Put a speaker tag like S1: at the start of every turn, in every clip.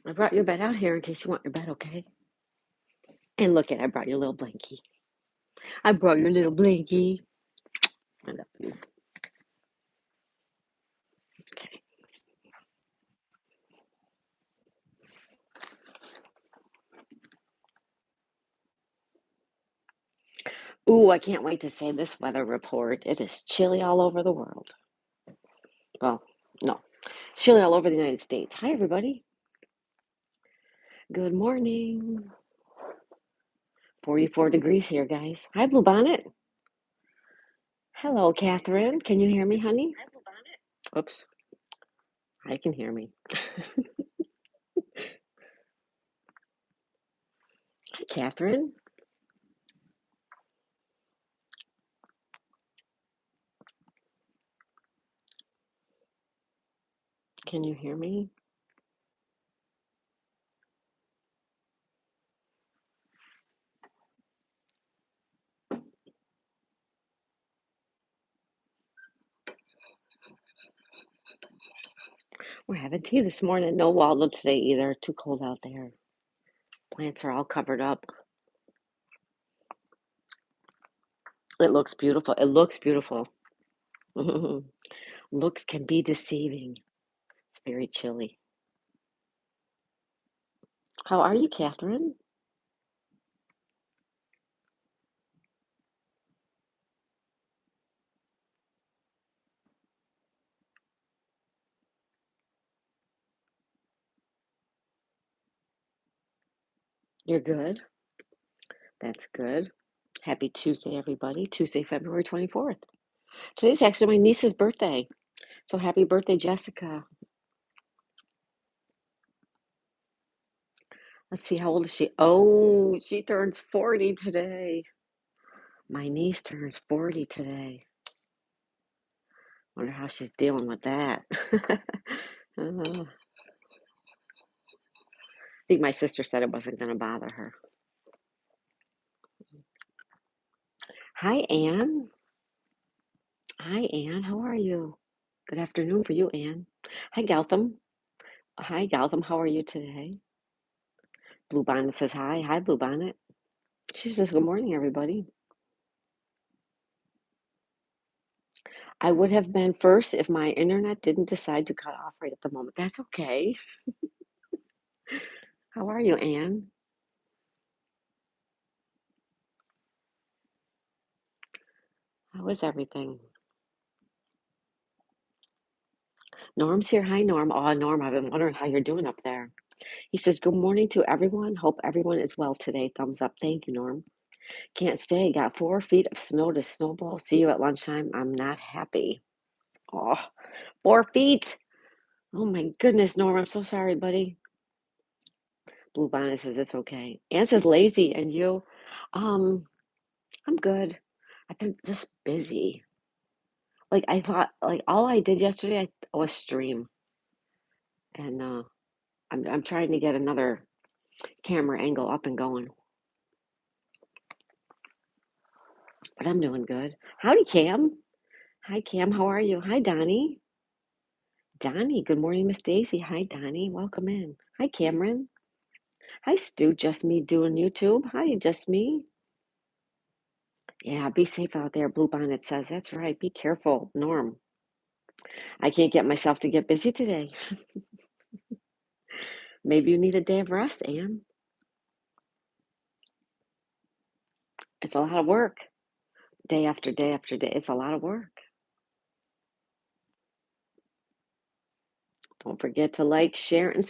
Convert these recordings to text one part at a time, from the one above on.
S1: I brought your bed out here in case you want your bed, okay? And look at, I brought your little blankie. I brought your little blankie. I love you. Okay. Ooh, I can't wait to say this weather report. It is chilly all over the world. Well, no, it's chilly all over the United States. Hi, everybody. Good morning. 44 degrees here, guys. Hi, Bluebonnet. Hello, Catherine. Can you hear me, honey? Oops. I can hear me. Hi, Catherine. Can you hear me? We're having tea this morning. No Waldo today either. Too cold out there. Plants are all covered up. It looks beautiful. It looks beautiful. Looks can be deceiving. It's very chilly. How are you, Catherine? You're good. That's good. Happy Tuesday, everybody. Tuesday, February 24th. Today's actually my niece's birthday. So happy birthday, Jessica. Let's see, how old is she? Oh, she turns 40 today. My niece turns 40 today. Wonder how she's dealing with that. I think my sister said it wasn't going to bother her. Hi, Anne. Hi, Anne. How are you? Good afternoon for you, Anne. Hi, Gautam. Hi, Gautam. How are you today? Bluebonnet says hi. Hi, Bluebonnet. She says good morning, everybody. I would have been first if my internet didn't decide to cut off right at the moment. That's okay. How are you, Anne? How is everything? Norm's here. Hi, Norm. Oh, Norm, I've been wondering how you're doing up there. He says, good morning to everyone. Hope everyone is well today. Thumbs up. Thank you, Norm. Can't stay. Got 4 feet of snow to snowball. See you at lunchtime. I'm not happy. Oh, 4 feet. Oh my goodness, Norm. I'm so sorry, buddy. Blue Bonnet says it's okay. Ann says lazy, and you? Um, I'm good. I've been just busy. Like I thought, like all I did yesterday, I was stream, and I'm trying to get another camera angle up and going, but I'm doing good. Howdy, Cam. Hi, Cam. How are you? Hi, Donnie. Donnie. Good morning, Miss Daisy. Hi, Donnie. Welcome in. Hi, Cameron. Hi, Stu. Just me doing YouTube. Hi, just me. Yeah, be safe out there. Blue Bonnet says that's right. Be careful, Norm. I can't get myself to get busy today. Maybe you need a day of rest, Anne. It's a lot of work. Day after day after day. It's a lot of work. Don't forget to like, share, and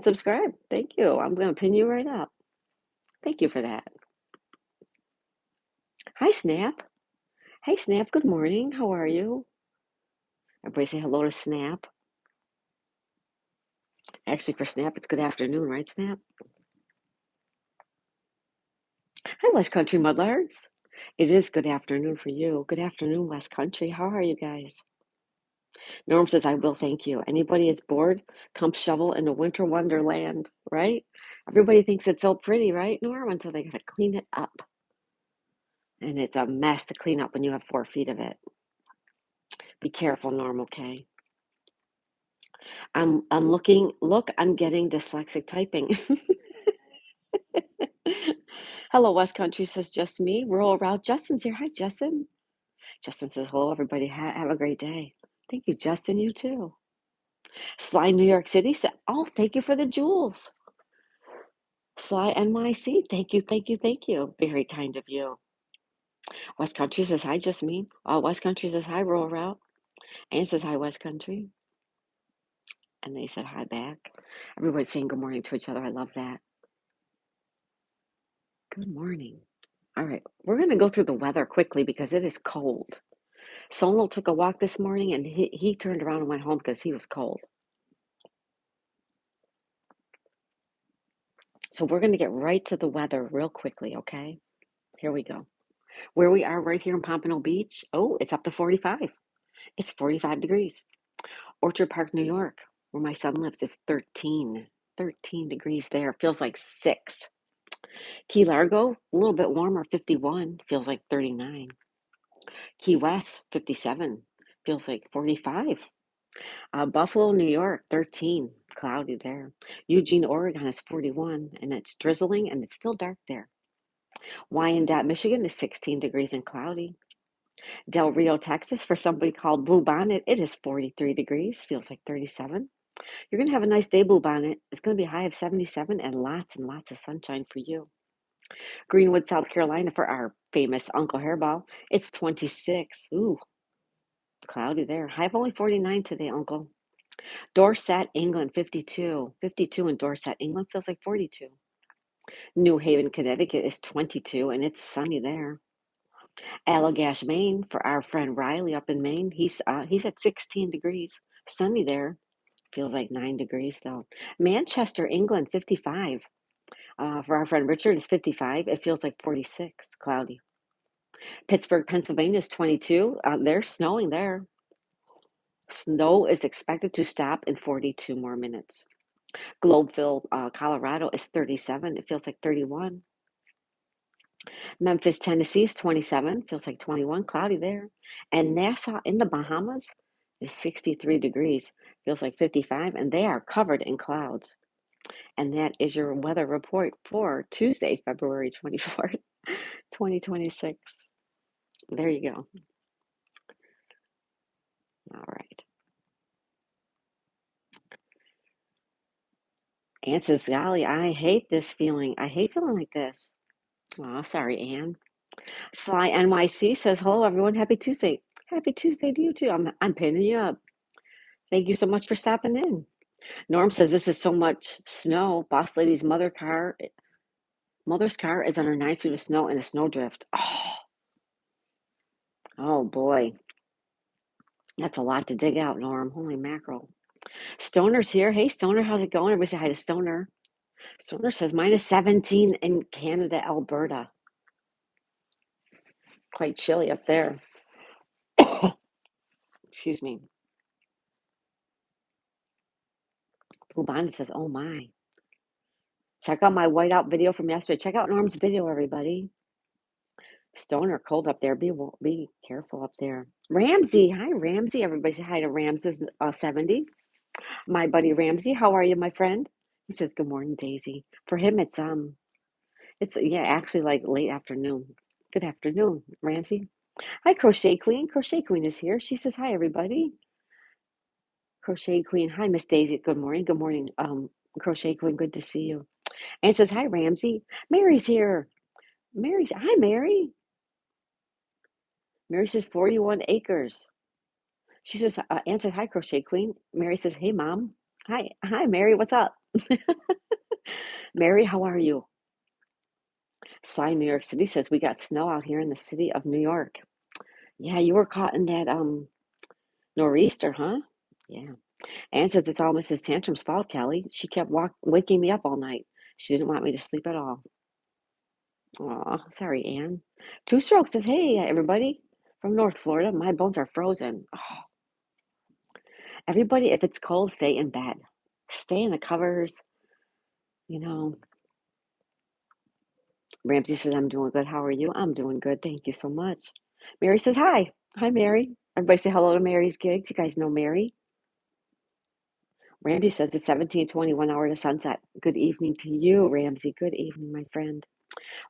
S1: subscribe. Thank you. I'm going to pin you right up. Thank you for that. Hi, Snap. Hey, Snap. Good morning. How are you? Everybody say hello to Snap. Actually, for Snap, it's good afternoon, right, Snap? Hi, West Country Mudlards. It is good afternoon for you. Good afternoon, West Country. How are you guys? Norm says, I will thank you. Anybody is bored, come shovel in a winter wonderland, right? Everybody thinks it's so pretty, right, Norm? Until they gotta clean it up. And it's a mess to clean up when you have 4 feet of it. Be careful, Norm, okay? I'm looking. Look, I'm getting dyslexic typing. Hello, West Country says just me. Rural route. Justin's here. Hi, Justin. Justin says hello, everybody. Have a great day. Thank you, Justin. You too. Sly, New York City said, "Oh, thank you for the jewels." Sly NYC. Thank you, thank you, thank you. Very kind of you. West Country says hi, just me. West Country says hi, rural route. Ann says hi, West Country. And they said hi back. Everybody's saying good morning to each other. I love that. Good morning. All right, we're going to go through the weather quickly because it is cold. Sonal took a walk this morning and he turned around and went home because he was cold. So we're going to get right to the weather real quickly, okay? Here we go. Where we are right here in Pompano Beach, it's up to 45. It's 45 degrees. Orchard Park, New York, where my son lives, it's 13. 13 degrees there. Feels like 6. Key Largo, a little bit warmer, 51. Feels like 39. Key West, 57. Feels like 45. Buffalo, New York, 13. Cloudy there. Eugene, Oregon is 41, and it's drizzling, and it's still dark there. Wyandotte, Michigan is 16 degrees and cloudy. Del Rio, Texas, for somebody called Blue Bonnet, it is 43 degrees. Feels like 37. You're going to have a nice day, Blue Bonnet. It's going to be a high of 77 and lots of sunshine for you. Greenwood, South Carolina, for our famous Uncle Hairball, it's 26. Ooh, cloudy there. High of only 49 today, Uncle. Dorset, England, 52. 52 in Dorset, England feels like 42. New Haven, Connecticut is 22 and it's sunny there. Allagash, Maine, for our friend Riley up in Maine, he's at 16 degrees. Sunny there. Feels like 9 degrees though. Manchester, England, 55. For our friend Richard, is 55. It feels like 46, cloudy. Pittsburgh, Pennsylvania is 22. They're snowing there. Snow is expected to stop in 42 more minutes. Globeville, Colorado is 37. It feels like 31. Memphis, Tennessee is 27. Feels like 21. Cloudy there. And Nassau in the Bahamas is 63 degrees. Feels like 55. And they are covered in clouds. And that is your weather report for Tuesday, February 24th, 2026. There you go. All right. Ann says, golly, I hate this feeling. I hate feeling like this. Oh, sorry, Ann. Sly NYC says, hello, everyone. Happy Tuesday. Happy Tuesday to you, too. I'm pinning you up. Thank you so much for stopping in. Norm says, this is so much snow. Boss lady's mother's car is under 9 feet of snow in a snowdrift. Oh, boy. That's a lot to dig out, Norm. Holy mackerel. Stoner's here. Hey, Stoner, how's it going? Everybody say hi to Stoner. Stoner says minus 17 in Canada, Alberta. Quite chilly up there. Excuse me. Blue Bonnet says, oh my. Check out my whiteout video from yesterday. Check out Norm's video, everybody. Stoner, cold up there. Be careful up there. Ramsey. Hi, Ramsey. Everybody say hi to Ramses 70. My buddy Ramsey. How are you, my friend? He says, good morning, Daisy. For him, it's actually like late afternoon. Good afternoon, Ramsey. Hi, Crochet Queen. Crochet Queen is here. She says, hi, everybody. Crochet Queen. Hi, Miss Daisy. Good morning. Good morning, Crochet Queen. Good to see you. And says, hi, Ramsey. Mary's here. Hi, Mary. Mary says 41 acres. She says, Ann says, hi, Crochet Queen. Mary says, hey, Mom. Hi, Mary. What's up? Mary, how are you? Sly, New York City says, we got snow out here in the city of New York. Yeah, you were caught in that nor'easter, huh? Yeah. Ann says, it's all Mrs. Tantrum's fault, Kelly. She kept waking me up all night. She didn't want me to sleep at all. Aw, sorry, Ann. Two Strokes says, hey, everybody from North Florida. My bones are frozen. Oh, everybody, if it's cold, stay in bed. Stay in the covers. You know, Ramsey says, I'm doing good. How are you? I'm doing good. Thank you so much. Mary says, hi. Hi, Mary. Everybody say hello to Mary's Gigs. You guys know Mary. Ramsey says it's 17:21 hour to sunset. Good evening to you, Ramsey. Good evening, my friend.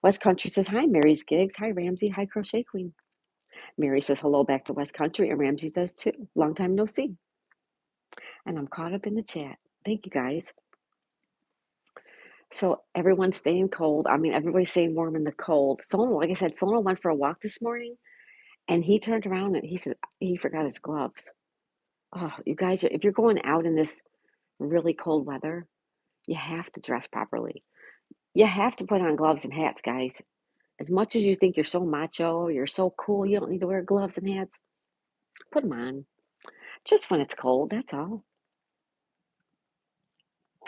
S1: West Country says, hi, Mary's Gigs. Hi, Ramsey. Hi, Crochet Queen. Mary says hello back to West Country, and Ramsey says too. Long time no see. And I'm caught up in the chat. Thank you, guys. So everyone's staying cold. I mean, everybody's staying warm in the cold. Sonal, like I said, Sonal went for a walk this morning, and he turned around and he said he forgot his gloves. Oh, you guys, if you're going out in this really cold weather, you have to dress properly. You have to put on gloves and hats, guys. As much as you think you're so macho, you're so cool, you don't need to wear gloves and hats, put them on. Just when it's cold, that's all.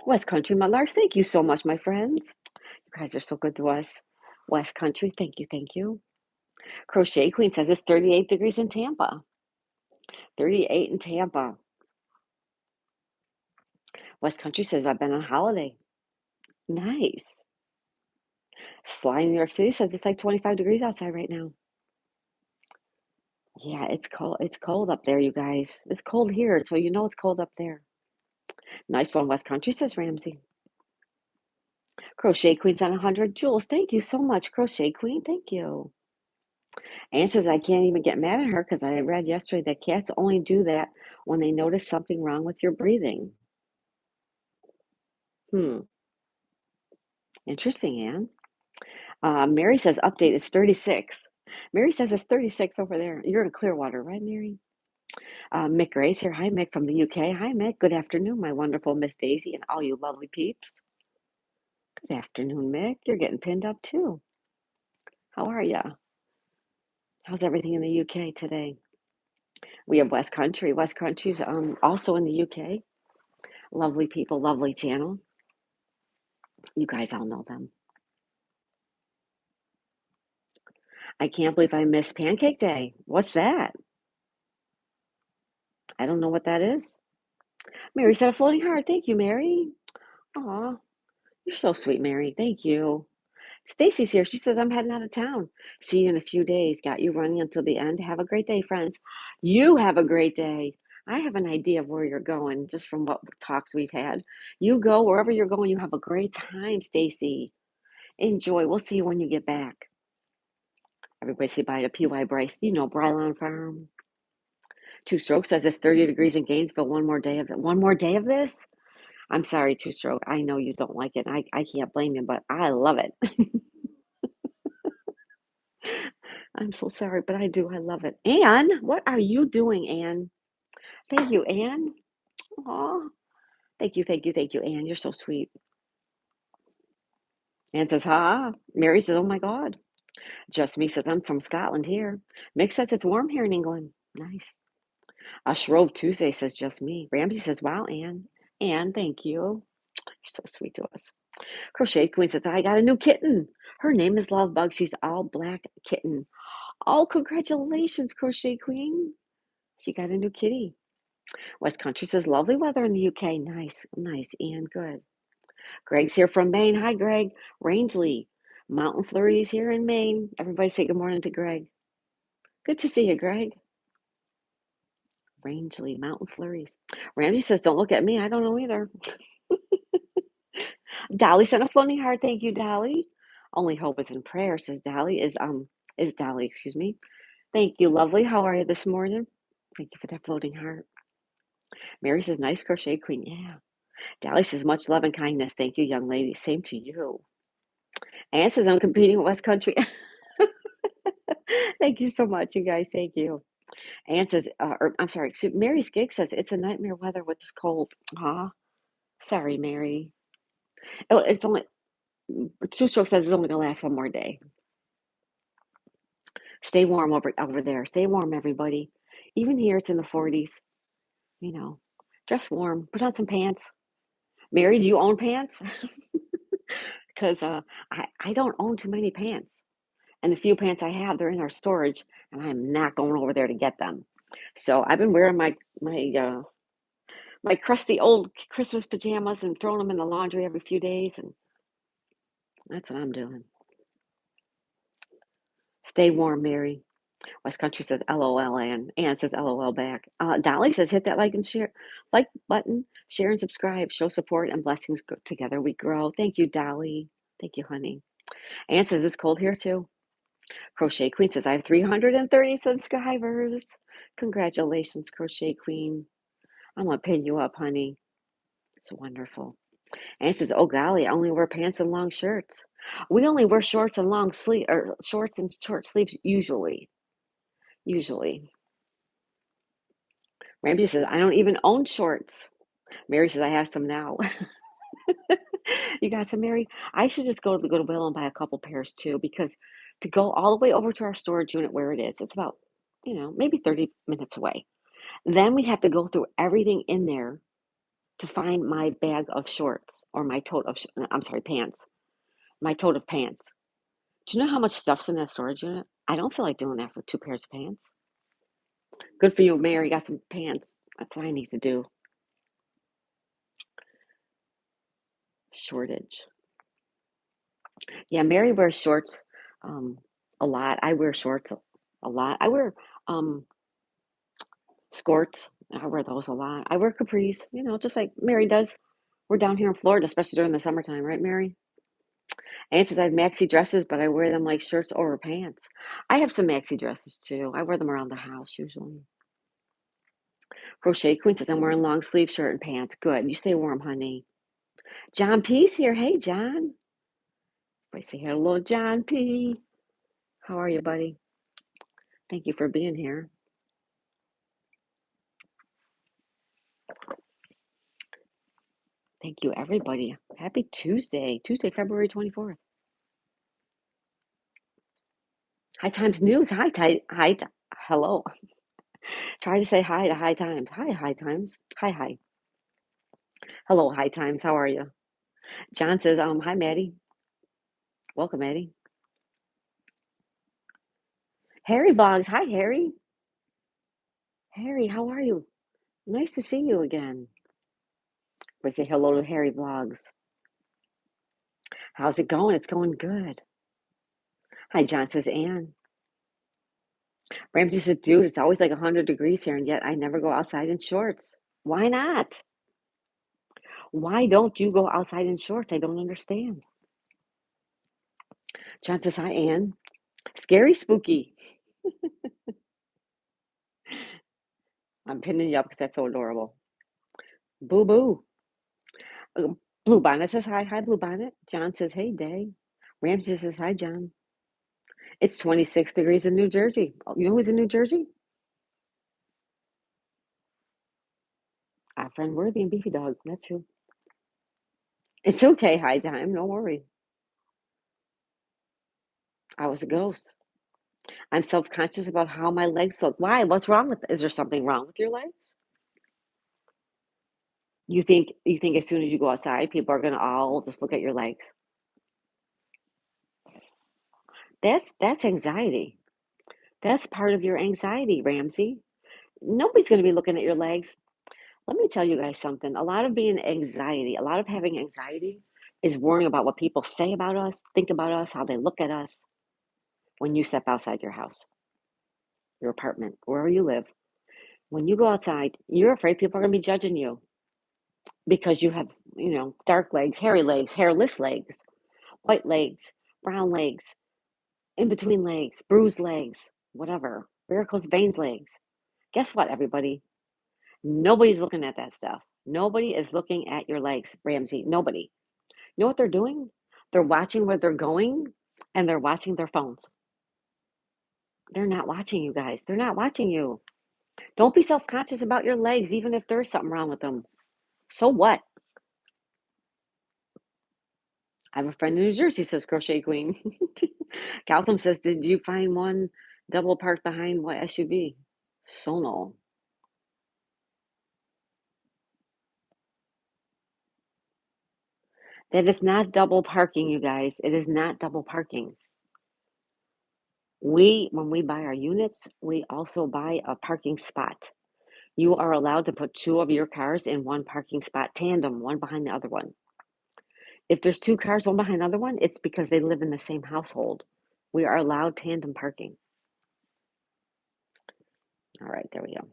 S1: West Country, my Lars, thank you so much, my friends. You guys are so good to us. West Country, thank you, thank you. Crochet Queen says it's 38 degrees in Tampa. 38 in Tampa. West Country says I've been on holiday. Nice. Sly in New York City says it's like 25 degrees outside right now. Yeah, it's cold. It's cold up there, you guys. It's cold here, so you know it's cold up there. Nice one, West Country, says Ramsey. Crochet Queen's on 100. Jules, thank you so much, Crochet Queen. Thank you. Anne says I can't even get mad at her because I read yesterday that cats only do that when they notice something wrong with your breathing. Interesting, Anne. Mary says update is 36. Mary says it's 36 over there. You're in Clearwater, right, Mary? Mick Gray's here. Hi, Mick from the UK. Hi, Mick. Good afternoon, my wonderful Miss Daisy and all you lovely peeps. Good afternoon, Mick. You're getting pinned up too. How are ya? How's everything in the UK today? We have West Country. West Country's also in the UK. Lovely people, lovely channel. You guys all know them. I can't believe I missed Pancake Day. What's that? I don't know what that is. Mary said a floating heart. Thank you, Mary. Aw, you're so sweet, Mary. Thank you. Stacy's here. She says, I'm heading out of town. See you in a few days. Got you running until the end. Have a great day, friends. You have a great day. I have an idea of where you're going just from what talks we've had. You go wherever you're going. You have a great time, Stacy. Enjoy. We'll see you when you get back. Everybody say bye to P.Y. Bryce. You know, Brylon Farm. Two Stroke says it's 30 degrees in Gainesville. One more day of it. One more day of this? I'm sorry, Two Stroke. I know you don't like it. I can't blame you, but I love it. I'm so sorry, but I do. I love it. Anne, what are you doing, Anne? Thank you, Anne. Aw. Thank you, thank you, thank you, Anne. You're so sweet. Anne says, ha. Mary says, oh my God. Just me says, I'm from Scotland here. Mick says it's warm here in England. Nice. Shrove Tuesday says, just me. Ramsey says, wow, Anne. Anne, thank you. You're so sweet to us. Crochet Queen says, I got a new kitten. Her name is Lovebug. She's all black kitten. Oh, congratulations, Crochet Queen. She got a new kitty. West Country says, lovely weather in the UK. Nice, nice, and good. Greg's here from Maine. Hi, Greg. Rangeley. Mountain flurries here in Maine. Everybody say good morning to Greg. Good to see you, Greg. Rangeley, mountain flurries. Ramsey says, don't look at me. I don't know either. Dolly sent a floating heart. Thank you, Dolly. Only hope is in prayer, says Dolly. Is Dolly, excuse me. Thank you, lovely. How are you this morning? Thank you for that floating heart. Mary says, nice crochet queen. Yeah. Dolly says, much love and kindness. Thank you, young lady. Same to you. Anne says, I'm competing with West Country. Thank you so much, you guys. Thank you. Anne says, I'm sorry. Mary Skig says, it's a nightmare weather with this cold. Aw. Sorry, Mary. Oh, it's only, Two Stroke says it's only going to last one more day. Stay warm over there. Stay warm, everybody. Even here, it's in the 40s. You know, dress warm. Put on some pants. Mary, do you own pants? Because I don't own too many pants. And the few pants I have, they're in our storage, and I'm not going over there to get them. So I've been wearing my crusty old Christmas pajamas and throwing them in the laundry every few days, and that's what I'm doing. Stay warm, Mary. West Country says LOL, and Ann says LOL back. Dolly says hit that like and share, like button, share and subscribe, show support and blessings together we grow. Thank you, Dolly. Thank you, honey. Ann says it's cold here too. Crochet Queen says I have 330 subscribers. Congratulations, Crochet Queen. I'm gonna pin you up, honey. It's wonderful. Ann says, oh golly, I only wear pants and long shirts. We only wear shorts and long sleeve or shorts and short sleeves usually. Usually. Ramsey says, I don't even own shorts. Mary says, I have some now. You got some, Mary? I should just go to the Goodwill and buy a couple pairs too, because to go all the way over to our storage unit where it is, it's about, maybe 30 minutes away. Then we have to go through everything in there to find my bag of shorts or my tote of, I'm sorry, pants. My tote of pants. Do you know how much stuff's in that storage unit? I don't feel like doing that for two pairs of pants. Good for you, Mary. Got some pants. That's what I need to do. Shortage. Yeah, Mary wears shorts a lot. I wear shorts a lot. I wear skirts. I wear those a lot. I wear capris, just like Mary does. We're down here in Florida, especially during the summertime, right, Mary? And says I have maxi dresses, but I wear them like shirts over pants. I have some maxi dresses too. I wear them around the house usually. Crochet Queen says I'm wearing long sleeve shirt and pants. Good. You stay warm, honey. John P's here. Hey, John. I say hello, John P. How are you, buddy? Thank you for being here. Thank you, everybody. Happy Tuesday, February 24th. High Times News. Hello. Try to say hi to High Times. Hi, High Times. Hi. Hello, High Times. How are you? John says, hi, Maddie. Welcome, Maddie. Harry Vlogs. Hi, Harry. Harry, how are you? Nice to see you again. We say hello to Harry Vlogs. How's it going? It's going good. Hi, John says, Ann. Ramsey says, dude, it's always like 100 degrees here, and yet I never go outside in shorts. Why not? Why don't you go outside in shorts? I don't understand. John says, hi, Ann. Scary, spooky. I'm pinning you up because that's so adorable. Boo boo. Blue Bonnet says, hi. Hi, Blue Bonnet. John says, hey, Day. Ramsey says, hi, John. It's 26 degrees in New Jersey. Oh, you know who's in New Jersey? Our friend Worthy and Beefy Dog. That's who. It's okay, High Time. Don't worry. I was a ghost. I'm self-conscious about how my legs look. Why? What's wrong with? Is there something wrong with your legs? You think as soon as you go outside, people are gonna all just look at your legs? That's anxiety. That's part of your anxiety, Ramsey. Nobody's gonna be looking at your legs. Let me tell you guys something. A lot of having anxiety is worrying about what people say about us, think about us, how they look at us when you step outside your house, your apartment, wherever you live. When you go outside, you're afraid people are going to be judging you because you have, dark legs, hairy legs, hairless legs, white legs, brown legs, in between legs, bruised legs, whatever, varicose veins legs. Guess what, everybody? Nobody's looking at that stuff. Nobody is looking at your legs, Ramsey. Nobody. You know what they're doing? They're watching where they're going and they're watching their phones. They're not watching you guys. They're not watching you. Don't be self conscious about your legs, even if there's something wrong with them. So what? I have a friend in New Jersey, says Crochet Queen. Gotham says, did you find one double parked behind what SUV? Sono. That is not double parking, you guys. It is not double parking. When we buy our units, we also buy a parking spot. You are allowed to put two of your cars in one parking spot, tandem, one behind the other one. If there's two cars, one behind the other one, it's because they live in the same household. We are allowed tandem parking. All right, there we go.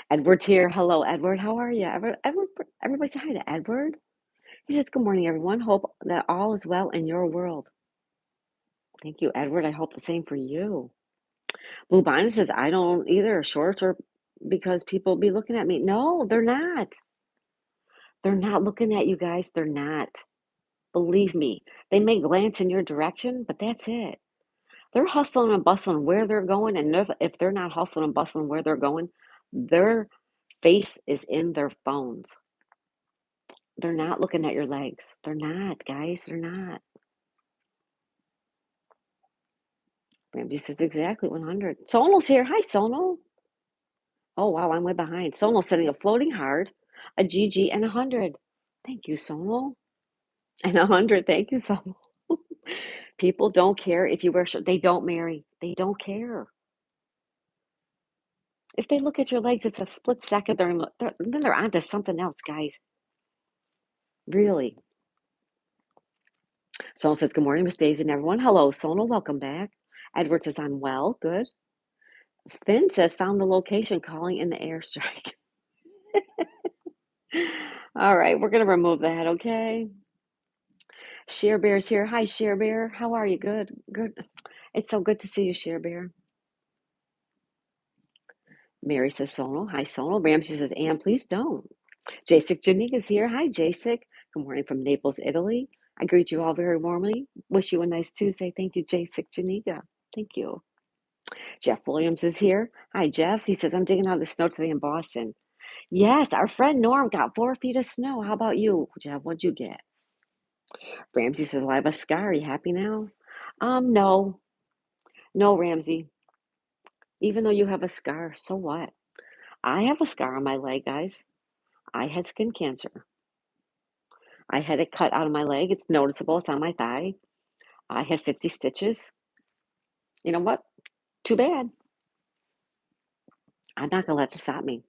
S1: Edward's here. Hello, Edward. How are you? Edward, everybody say hi to Edward. He says, good morning, everyone. Hope that all is well in your world. Thank you, Edward. I hope the same for you. Blue Bonnet says, I don't either. Shorts are because people be looking at me. No, they're not. They're not looking at you guys. They're not. Believe me. They may glance in your direction, but that's it. They're hustling and bustling where they're going. And if they're not hustling and bustling where they're going, their face is in their phones. They're not looking at your legs. They're not, guys. They're not. Ramsey says exactly 100. Sonal's here. Hi, Sonal. Oh, wow, I'm way behind. Sonal's setting a floating heart, a GG, and 100. Thank you, Sonal. And 100. Thank you, Sonal. People don't care if you wear shorts. They don't, Mary. They don't care. If they look at your legs, it's a split second. Then they're onto something else, guys. Really. Sonal says, good morning, Miss Daisy and everyone. Hello, Sonal. Welcome back. Edward says, I'm well. Good. Finn says, found the location, calling in the airstrike. All right, we're going to remove that, okay? Share Bear's here. Hi, Share Bear. How are you? Good, good. It's so good to see you, Share Bear. Mary says, Sonal. Hi, Sonal. Ramsey says, Anne, please don't. Jacek Janiga's here. Hi, Jacek. Good morning from Naples, Italy. I greet you all very warmly. Wish you a nice Tuesday. Thank you, Jacek Janiga. Thank you. Jeff Williams is here. Hi, Jeff. He says, I'm digging out the snow today in Boston. Yes, our friend Norm got 4 feet of snow. How about you, Jeff? What'd you get? Ramsey says, well, I have a scar. Are you happy now? No. No, Ramsey. Even though you have a scar, so what? I have a scar on my leg, guys. I had skin cancer. I had it cut out of my leg. It's noticeable. It's on my thigh. I had 50 stitches. You know what? Too bad. I'm not going to let this stop me.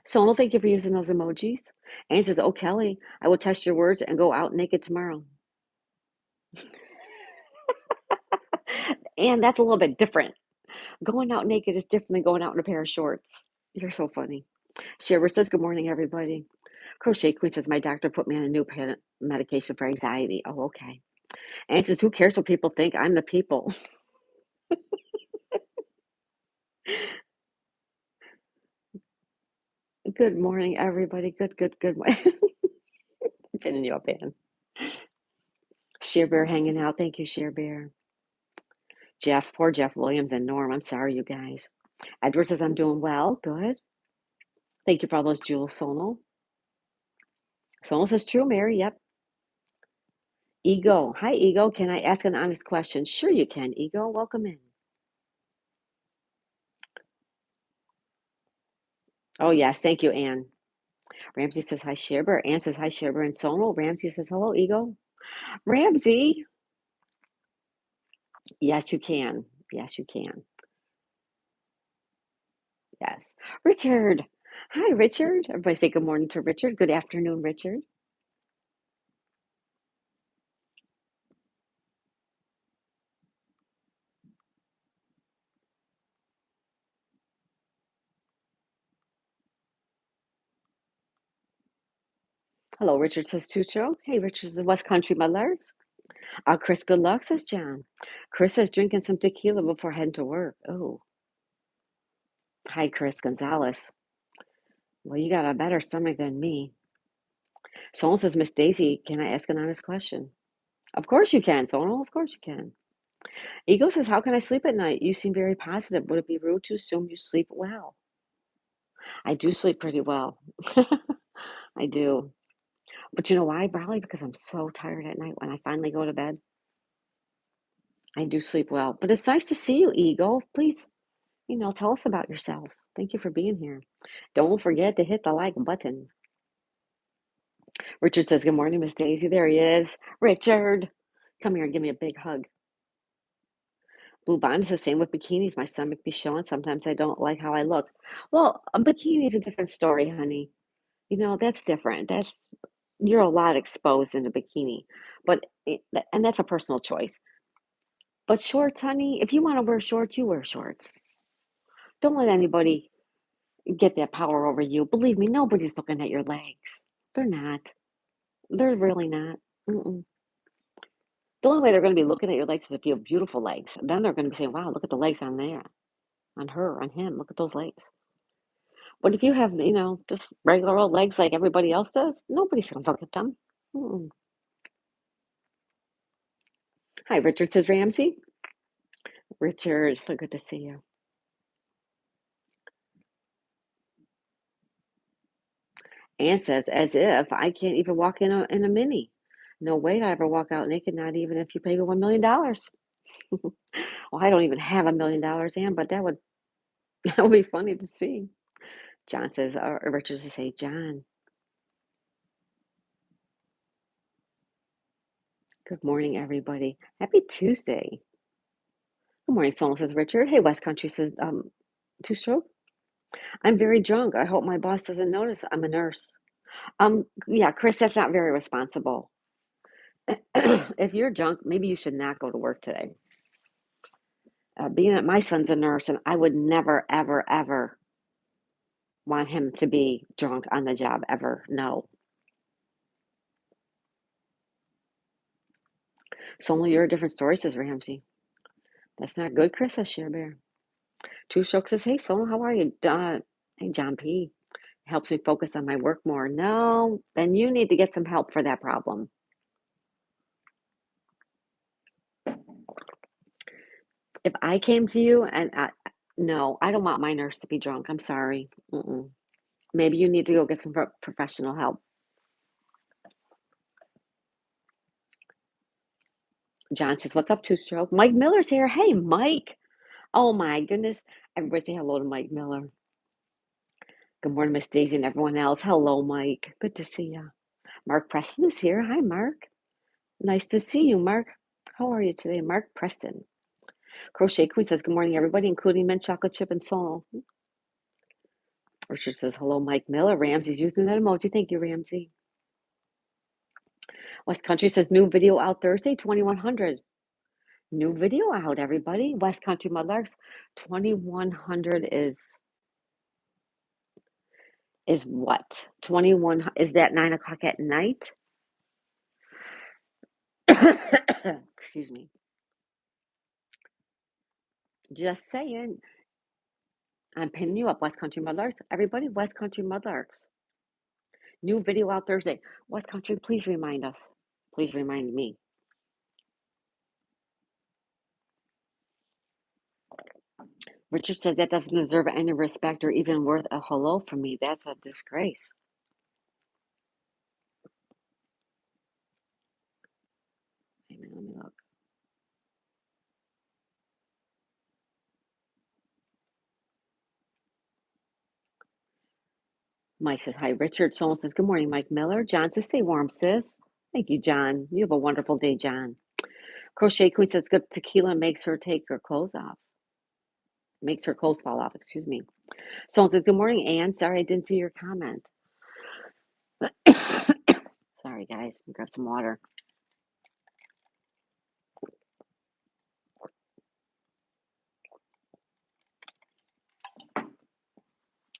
S1: Sonal, thank you for using those emojis. Anne says, oh, Kelly, I will test your words and go out naked tomorrow. And that's a little bit different. Going out naked is different than going out in a pair of shorts. You're so funny. Shiver says, good morning, everybody. Crochet Queen says, my doctor put me on a new medication for anxiety. Oh, okay. And he says, who cares what people think? I'm the people. Good morning, everybody. Good morning. Pinning you up, Ann. Sheer Bear hanging out. Thank you, Sheer Bear. Jeff, poor Jeff Williams and Norm. I'm sorry, you guys. Edward says, I'm doing well. Good. Thank you for all those jewels, Sonal. Sonal says, true, Mary. Yep. Ego. Hi, Ego. Can I ask an honest question? Sure, you can, Ego. Welcome in. Oh, yes. Thank you, Ann. Ramsey says, hi, Sheer Ann says, hi, Sheer and Sonal. Ramsey says, hello, Ego. Ramsey. Yes, you can. Yes, you can. Yes. Richard. Hi, Richard. Everybody say good morning to Richard. Good afternoon, Richard. Hello, Richard says two-stroke. Hey, Richard says West Country, my legs. Chris, good luck, says John. Chris says drinking some tequila before heading to work. Oh, hi, Chris Gonzalez. Well, you got a better stomach than me. Someone says, Miss Daisy, can I ask an honest question? Of course you can, Sonal. Of course you can. Ego says, how can I sleep at night? You seem very positive. Would it be rude to assume you sleep well? I do sleep pretty well. I do. But you know why? Probably because I'm so tired at night when I finally go to bed. I do sleep well. But it's nice to see you, Ego. Please, tell us about yourself. Thank you for being here. Don't forget to hit the like button. Richard says, good morning, Miss Daisy. There he is. Richard, come here and give me a big hug. Blue Bond is the same with bikinis. My stomach be showing. Sometimes I don't like how I look. Well, a bikini is a different story, honey. That's different. You're a lot exposed in a bikini, and that's a personal choice. But shorts, honey, if you want to wear shorts, you wear shorts. Don't let anybody get that power over you. Believe me, nobody's looking at your legs. They're not. They're really not. Mm-mm. The only way they're going to be looking at your legs is if you have beautiful legs. Then they're going to be saying, wow, look at the legs on there, on her, on him. Look at those legs. But if you have, just regular old legs like everybody else does, nobody's going to look at them. Mm-mm. Hi, Richard, says Ramsey. Richard, so good to see you. Ann says, as if I can't even walk in a mini. No way I ever walk out naked, not even if you pay me $1 million. Well, I don't even have $1 million, Ann, but that would that would be funny to see. John says, or Richard says, hey, John. Good morning, everybody. Happy Tuesday. Good morning, Sonal, says Richard. Hey, West Country, says two-stroke. I'm very drunk. I hope my boss doesn't notice. I'm a nurse. Yeah, Chris, that's not very responsible. If you're drunk, maybe you should not go to work today. Being that my son's a nurse, and I would never, ever, ever want him to be drunk on the job ever. No. Sonal, you're a different story, says Ramsey. That's not good, Chris, says Share Bear. Two-stroke says, hey, Sonal, how are you? Hey, John P. Helps me focus on my work more. No, then you need to get some help for that problem. If I came to you and no, I don't want my nurse to be drunk. I'm sorry. Mm-mm. Maybe you need to go get some professional help. John says, what's up, two-stroke? Mike Miller's here. Hey, Mike. Oh, my goodness. Everybody say hello to Mike Miller. Good morning, Miss Daisy and everyone else. Hello, Mike. Good to see you. Mark Preston is here. Hi, Mark. Nice to see you, Mark. How are you today, Mark Preston? Crochet Queen says, good morning, everybody, including mint chocolate chip and Sonal. Richard says, hello, Mike Miller. Ramsey's using that emoji. Thank you, Ramsey. West Country says, new video out Thursday, 2100. New video out, everybody. West Country Mudlarks, 2100 is what? 21, is that 9 o'clock at night? Excuse me. Just saying. I'm pinning you up, West Country Mudlarks. Everybody, West Country Mudlarks. New video out Thursday. West Country, please remind us. Please remind me. Richard said that doesn't deserve any respect or even worth a hello from me. That's a disgrace. Wait a minute, let me look. Mike says, hi, Richard. Someone says, good morning, Mike Miller. John says, stay warm, sis. Thank you, John. You have a wonderful day, John. Crochet Queen says, good tequila makes her take her clothes off. Makes her clothes fall off, excuse me. Someone says, good morning, Ann. Sorry I didn't see your comment. Sorry, guys. Let me grab some water.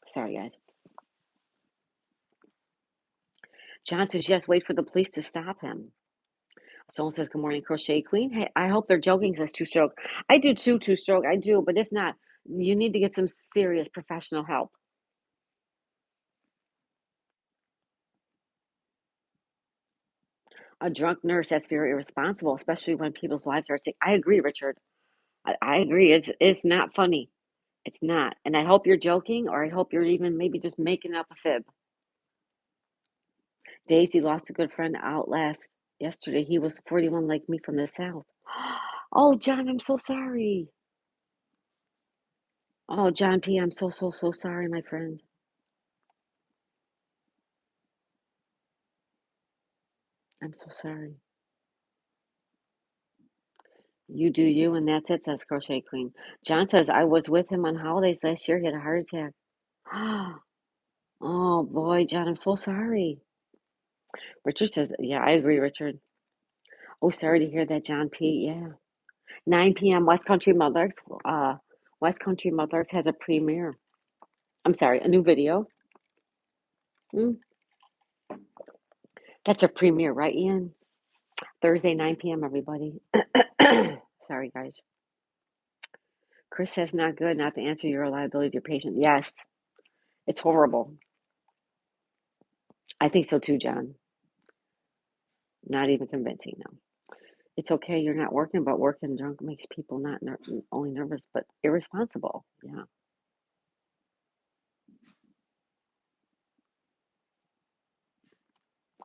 S1: Sorry, guys. John says, yes, wait for the police to stop him. Someone says, good morning, Crochet Queen. Hey, I hope they're joking, says Two-Stroke. I do too, Two-Stroke. I do. But if not, you need to get some serious professional help. A drunk nurse, that's very irresponsible, especially when people's lives are at stake. I agree, Richard. I agree. It's not funny. It's not. And I hope you're joking, or I hope you're even maybe just making up a fib. Daisy lost a good friend out yesterday. He was 41 like me from the South. Oh, John, I'm so sorry. Oh, John P., I'm so, so, so sorry, my friend. I'm so sorry. You do you, and that's it, says Crochet Queen. John says, I was with him on holidays last year. He had a heart attack. Oh, boy, John, I'm so sorry. Richard says, yeah, I agree, Richard. Oh, sorry to hear that, John P. Yeah. 9 p.m. West Country Mother's. West Country Mother has a premiere. I'm sorry, a new video. Mm, that's a premiere, right, Ian? Thursday, 9 p.m., everybody. Sorry, guys. Chris says not good not to answer your liability to your patient. Yes, it's horrible. I think so too, John. Not even convincing, no. It's okay, you're not working, but working drunk makes people not only nervous, but irresponsible. Yeah.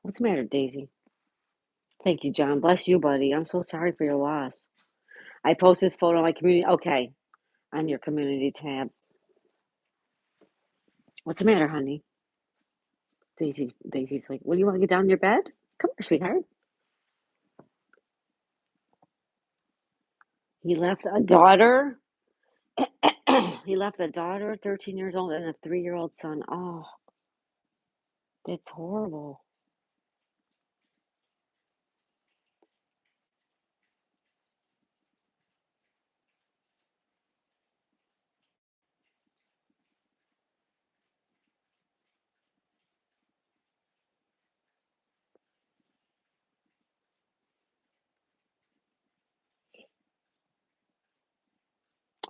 S1: What's the matter, Daisy? Thank you, John. Bless you, buddy. I'm so sorry for your loss. I post this photo on my community. Okay, on your community tab. What's the matter, honey? Daisy's like, what do you want to get down in your bed? Come here, sweetheart. He left a daughter. He left a daughter, 13 years old, and a 3-year-old son. Oh, that's horrible.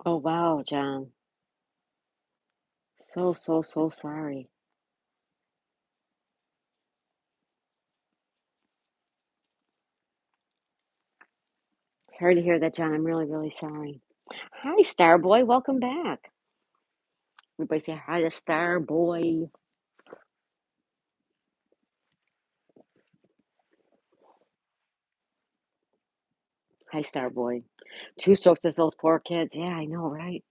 S1: Oh, wow, John. So sorry. Sorry to hear that, John. I'm really sorry. Hi, Starboy. Welcome back. Everybody say hi to Starboy. Hi, Starboy. Two strokes as those poor kids. Yeah, I know, right?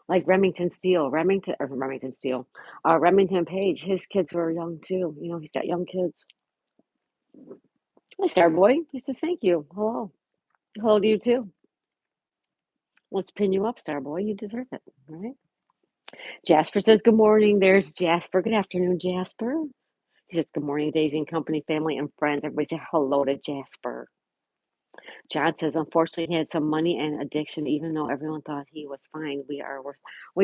S1: Like Remington Steele, Remington Page. His kids were young too. You know, he's got young kids. Hi, Starboy. He says thank you. Hello. Hello to you too. Let's pin you up, Starboy. You deserve it, all right? Jasper says good morning. There's Jasper. Good afternoon, Jasper. He says good morning, Daisy and company, family, and friends. Everybody say hello to Jasper. John says, unfortunately, he had some money and addiction, even though everyone thought he was fine. We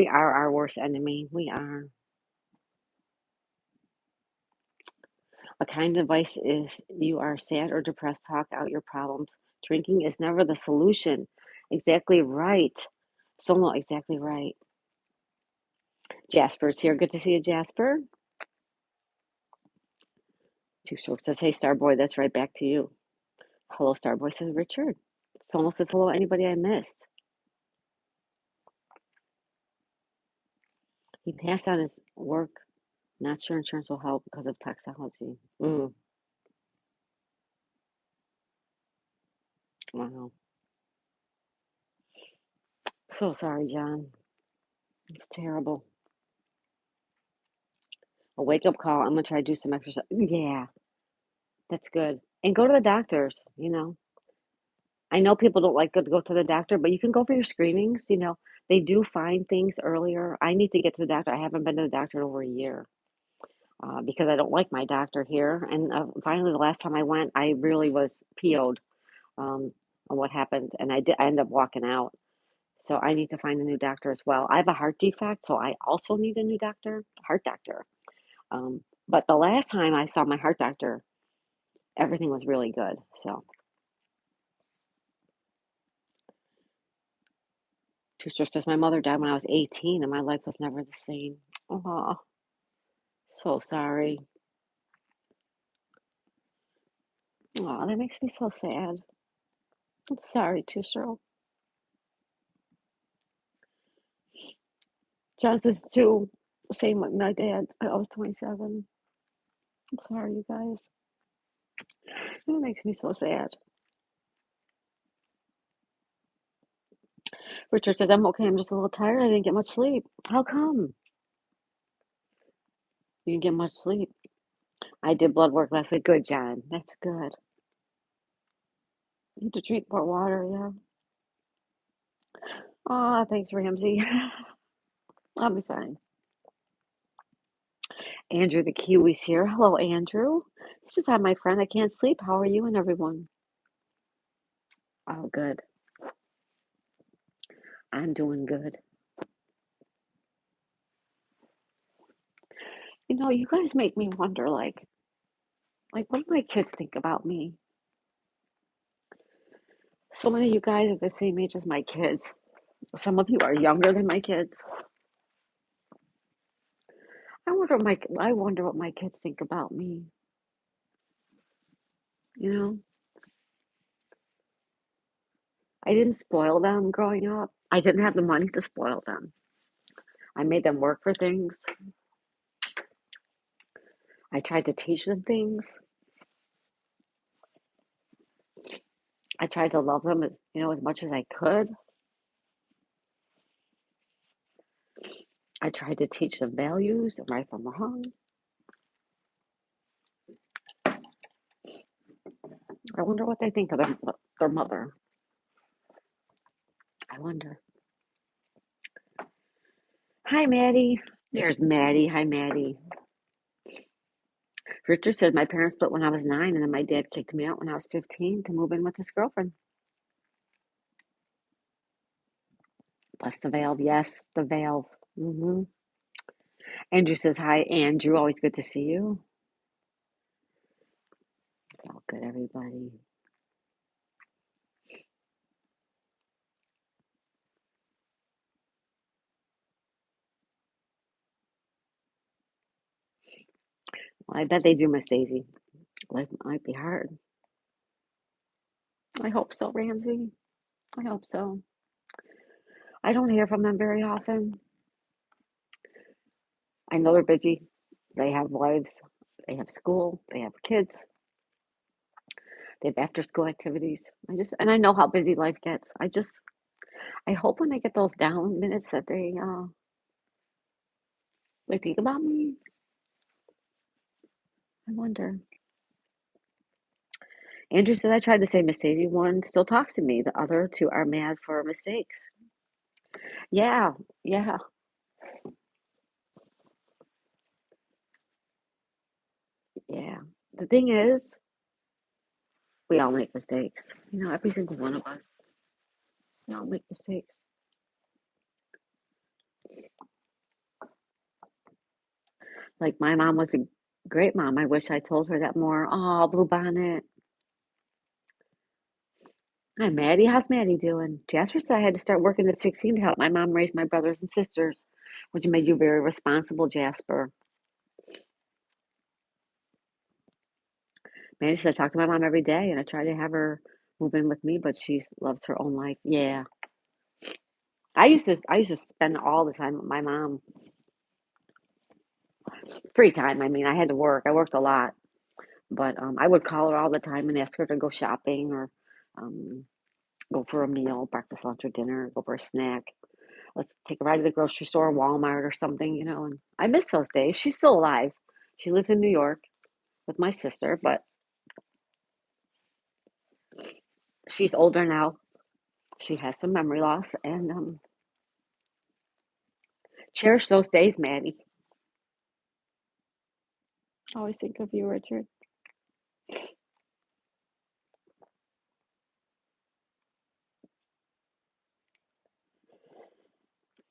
S1: are our worst enemy. We are. A kind advice is you are sad or depressed, talk out your problems. Drinking is never the solution. Exactly right. Somo, exactly right. Jasper's here. Good to see you, Jasper. Two Strokes says, hey, Starboy, that's right back to you. Hello, Starboy, says Richard. Somo says, hello, anybody I missed. He passed on his work. Not sure insurance will help because of toxicology. Wow. So sorry, John. It's terrible. A wake up call. I'm going to try to do some exercise. Yeah, that's good. And go to the doctors, you know. I know people don't like to go to the doctor, but you can go for your screenings. You know, they do find things earlier. I need to get to the doctor. I haven't been to the doctor in over a year because I don't like my doctor here. And finally, the last time I went, I really was PO'd on what happened, and I ended up walking out. So I need to find a new doctor as well. I have a heart defect, so I also need a new doctor, heart doctor. But the last time I saw my heart doctor, everything was really good. So True says my mother died when I was 18 and my life was never the same. Oh, so sorry. Oh, that makes me so sad. I'm sorry, True. John says too. Same with my dad. I was 27. I'm sorry, you guys. It makes me so sad. Richard says, I'm okay. I'm just a little tired. I didn't get much sleep. How come? You didn't get much sleep. I did blood work last week. Good, John. That's good. You need to drink more water, yeah. Oh, thanks, Ramsey. I'll be fine. Andrew the Kiwi's here. Hello, Andrew. He says, hi, my friend. I can't sleep. How are you and everyone? Oh, good. I'm doing good. You guys make me wonder, what do my kids think about me? So many of you guys are the same age as my kids. Some of you are younger than my kids. I wonder what my kids think about me. You know, I didn't spoil them growing up. I didn't have the money to spoil them. I made them work for things. I tried to teach them things. I tried to love them as much as I could. I tried to teach them values, right from wrong. I wonder what they think of their mother. I wonder. Hi, Maddie. There's Maddie. Hi, Maddie. Richard said my parents split when I was 9, and then my dad kicked me out when I was 15 to move in with his girlfriend. Bless the valve. Yes, the valve. Andrew says hi, Andrew. Always good to see you. It's all good, everybody. Well, I bet they do, Miss Daisy. Life might be hard. I hope so, Ramsey. I hope so. I don't hear from them very often. I know they're busy. They have wives. They have school. They have kids. They have after school activities. And I know how busy life gets. I hope when they get those down minutes that they think about me. I wonder. Andrew said I tried to say Miss Daisy. One still talks to me. The other two are mad for mistakes. Yeah, yeah, yeah. The thing is, we all make mistakes. Every single one of us. We all make mistakes. Like my mom was a great mom. I wish I told her that more. Oh, Blue Bonnet. Hi, Maddie. How's Maddie doing? Jasper said I had to start working at 16 to help my mom raise my brothers and sisters, which made you very responsible, Jasper. Maddie said I talk to my mom every day and I try to have her move in with me, but she loves her own life. Yeah. I used to spend all the time with my mom. Free time. I mean, I had to work. I worked a lot, but I would call her all the time and ask her to go shopping or um, go for a meal, breakfast, lunch, or dinner, go for a snack. Let's take a ride to the grocery store, Walmart, or something. And I miss those days. She's still alive. She lives in New York with my sister, but she's older now. She has some memory loss, and cherish those days, Maddie. Always think of you, Richard.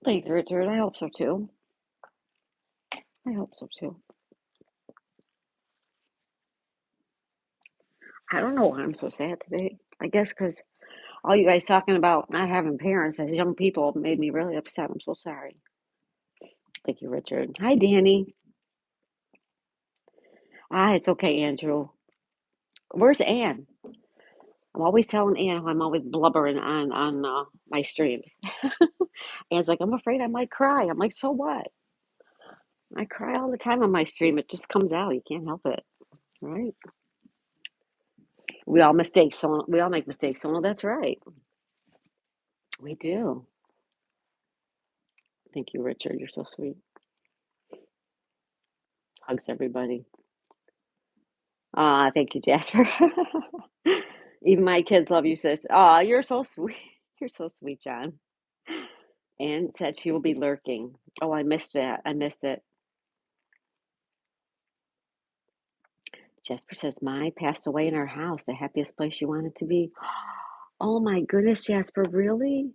S1: Thanks, Richard. I hope so too. I hope so too. I don't know why I'm so sad today. I guess because all you guys talking about not having parents as young people made me really upset. I'm so sorry. Thank you, Richard. Hi, Danny. It's okay, Andrew. Where's Ann? I'm always telling Ann how I'm always blubbering on my streams. Ann's like, I'm afraid I might cry. I'm like, so what? I cry all the time on my stream. It just comes out. You can't help it, right? We all make mistakes. So that's right. We do. Thank you, Richard. You're so sweet. Hugs, everybody. Thank you, Jasper. Even my kids love you, sis. You're so sweet. You're so sweet, John. Anne said she will be lurking. Oh, I missed it. I missed it. Jasper says, "My passed away in her house, the happiest place she wanted to be." Oh my goodness, Jasper, really?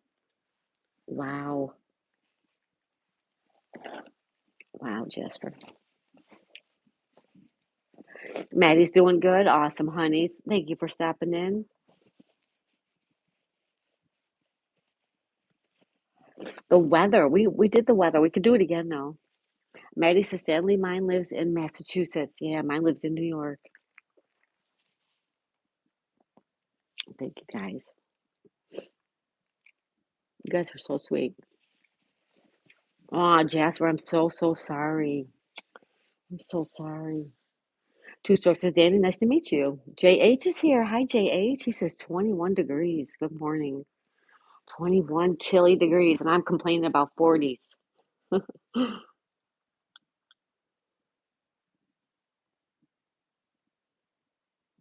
S1: Wow. Wow, Jasper. Maddie's doing good. Awesome, honeys. Thank you for stopping in. The weather. We did the weather. We could do it again though. Maddie says Stanley, mine lives in Massachusetts. Yeah, mine lives in New York. Thank you guys. You guys are so sweet. Oh, Jasper, I'm so sorry. I'm so sorry. Two Strokes says, Danny, nice to meet you. JH is here. Hi, JH. He says 21 degrees. Good morning. 21 chilly degrees, and I'm complaining about 40s.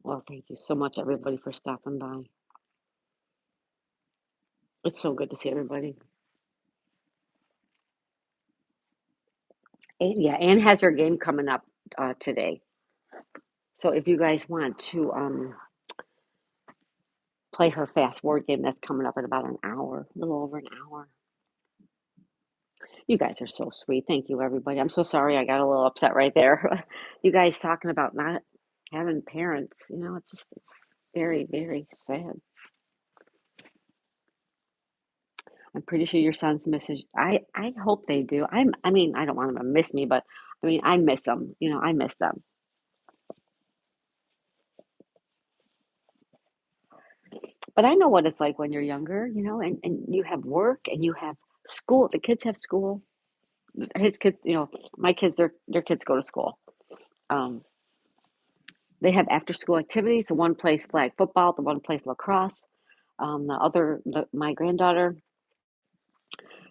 S1: Well, thank you so much, everybody, for stopping by. It's so good to see everybody. And yeah, Anne has her game coming up today. So if you guys want to play her fast word game, that's coming up in about an hour, a little over an hour. You guys are so sweet. Thank you, everybody. I'm so sorry I got a little upset right there. You guys talking about not having parents, it's very, very sad. I'm pretty sure your sons misses. I hope they do. I mean, I don't want them to miss me, but I mean, I miss them. I miss them. But I know what it's like when you're younger, and you have work and you have school. The kids have school. His kids, my kids, their kids go to school. Um, they have after school activities. The one plays flag football, the one plays lacrosse. My granddaughter,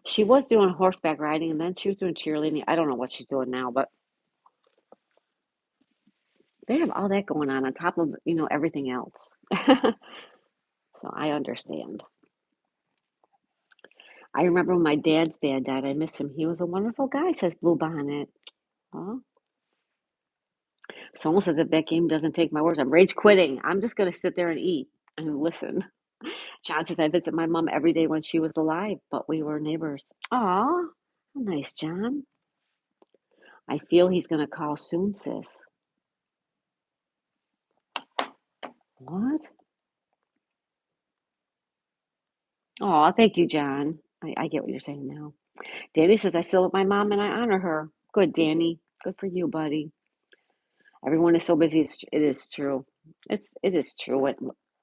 S1: she was doing horseback riding and then she was doing cheerleading. I don't know what she's doing now, but they have all that going on top of, everything else. So I understand. I remember when my dad's dad died. I miss him. He was a wonderful guy, says Blue Bonnet. Oh, someone says if that game doesn't take my words, I'm rage quitting. I'm just going to sit there and eat and listen. John says I visit my mom every day when she was alive, but we were neighbors. Aw, nice, John. I feel he's going to call soon, sis. What? Oh, thank you, John. I get what you're saying now. Danny says I still love my mom and I honor her. Good, Danny. Good for you, buddy. Everyone is so busy. It is true. It is true.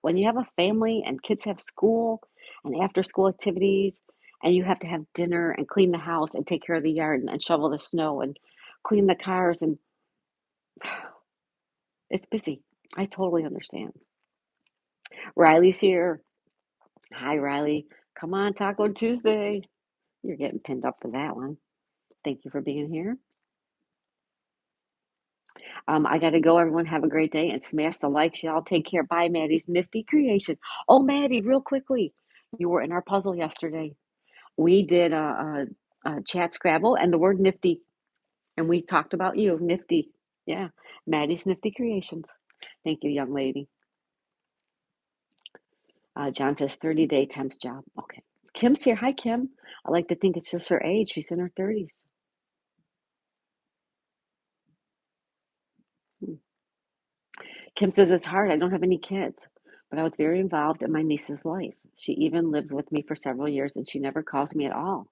S1: When you have a family and kids have school and after school activities, and you have to have dinner and clean the house and take care of the yard and shovel the snow and clean the cars, and it's busy. I totally understand. Riley's here. Hi, Riley. Come on, Taco Tuesday. You're getting pinned up for that one. Thank you for being here. I got to go. Everyone have a great day and smash the likes. Y'all take care. Bye, Maddie's Nifty Creation. Oh, Maddie, real quickly, you were in our puzzle yesterday. We did a chat Scrabble and the word nifty, and we talked about you, Nifty. Yeah, Maddie's Nifty Creations. Thank you, young lady. John says 30-day temps job. Okay. Kim's here. Hi, Kim. I like to think it's just her age. She's in her 30s. Hmm. Kim says it's hard. I don't have any kids, but I was very involved in my niece's life. She even lived with me for several years and she never calls me at all.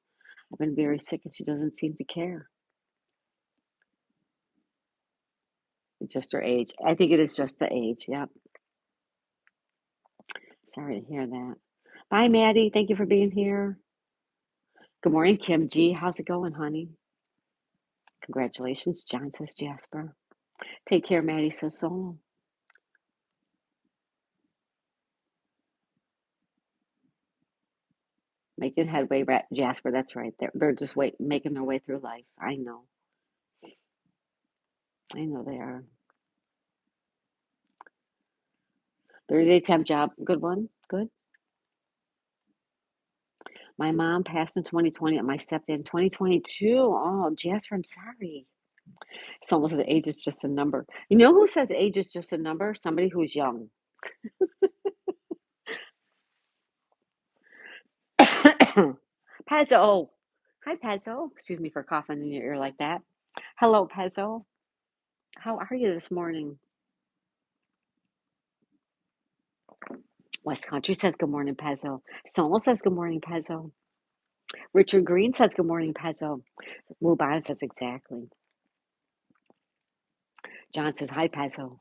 S1: I've been very sick and she doesn't seem to care. It's just her age. I think it is just the age. Yep. Sorry to hear that. Bye, Maddie. Thank you for being here. Good morning, Kim G. How's it going, honey? Congratulations, John says Jasper. Take care, Maddie says Solo. Making headway, Jasper. That's right. They're just making their way through life. I know. I know they are. 30-day temp job. Good one. Good. My mom passed in 2020 and my stepdad in 2022. Oh, Jasper, I'm sorry. Someone says age is just a number. You know who says age is just a number? Somebody who's young. Pezzo. Hi, Pezzo. Excuse me for coughing in your ear like that. Hello, Pezzo. How are you this morning? West Country says good morning, Pezzo. Sonal says good morning, Pezzo. Richard Green says good morning, Pezzo. Blue Bonnet says exactly. John says hi, Pezzo.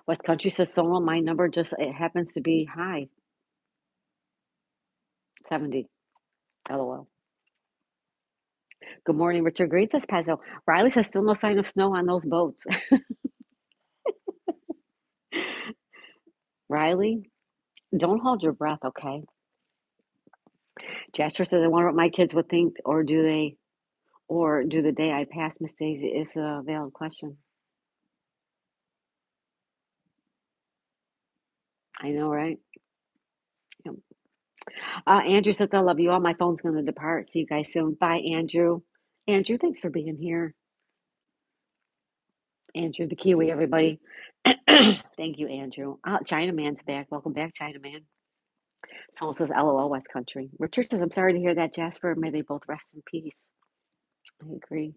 S1: West Country says Sonal, my number just it happens to be high. 70. LOL. Good morning, Richard Green says Pezzo. Riley says still no sign of snow on those boats. Riley, don't hold your breath, okay? Jasper says, I wonder what my kids would think, or do the day I pass Miss Daisy is a valid question. I know, right? Yep. Andrew says, I love you all. My phone's going to depart. See you guys soon. Bye, Andrew. Andrew, thanks for being here. Andrew, the Kiwi, everybody. Thank you, Andrew. Chinaman's back. Welcome back, Chinaman. Someone says, LOL, West Country. Richard says, I'm sorry to hear that, Jasper. May they both rest in peace. I agree.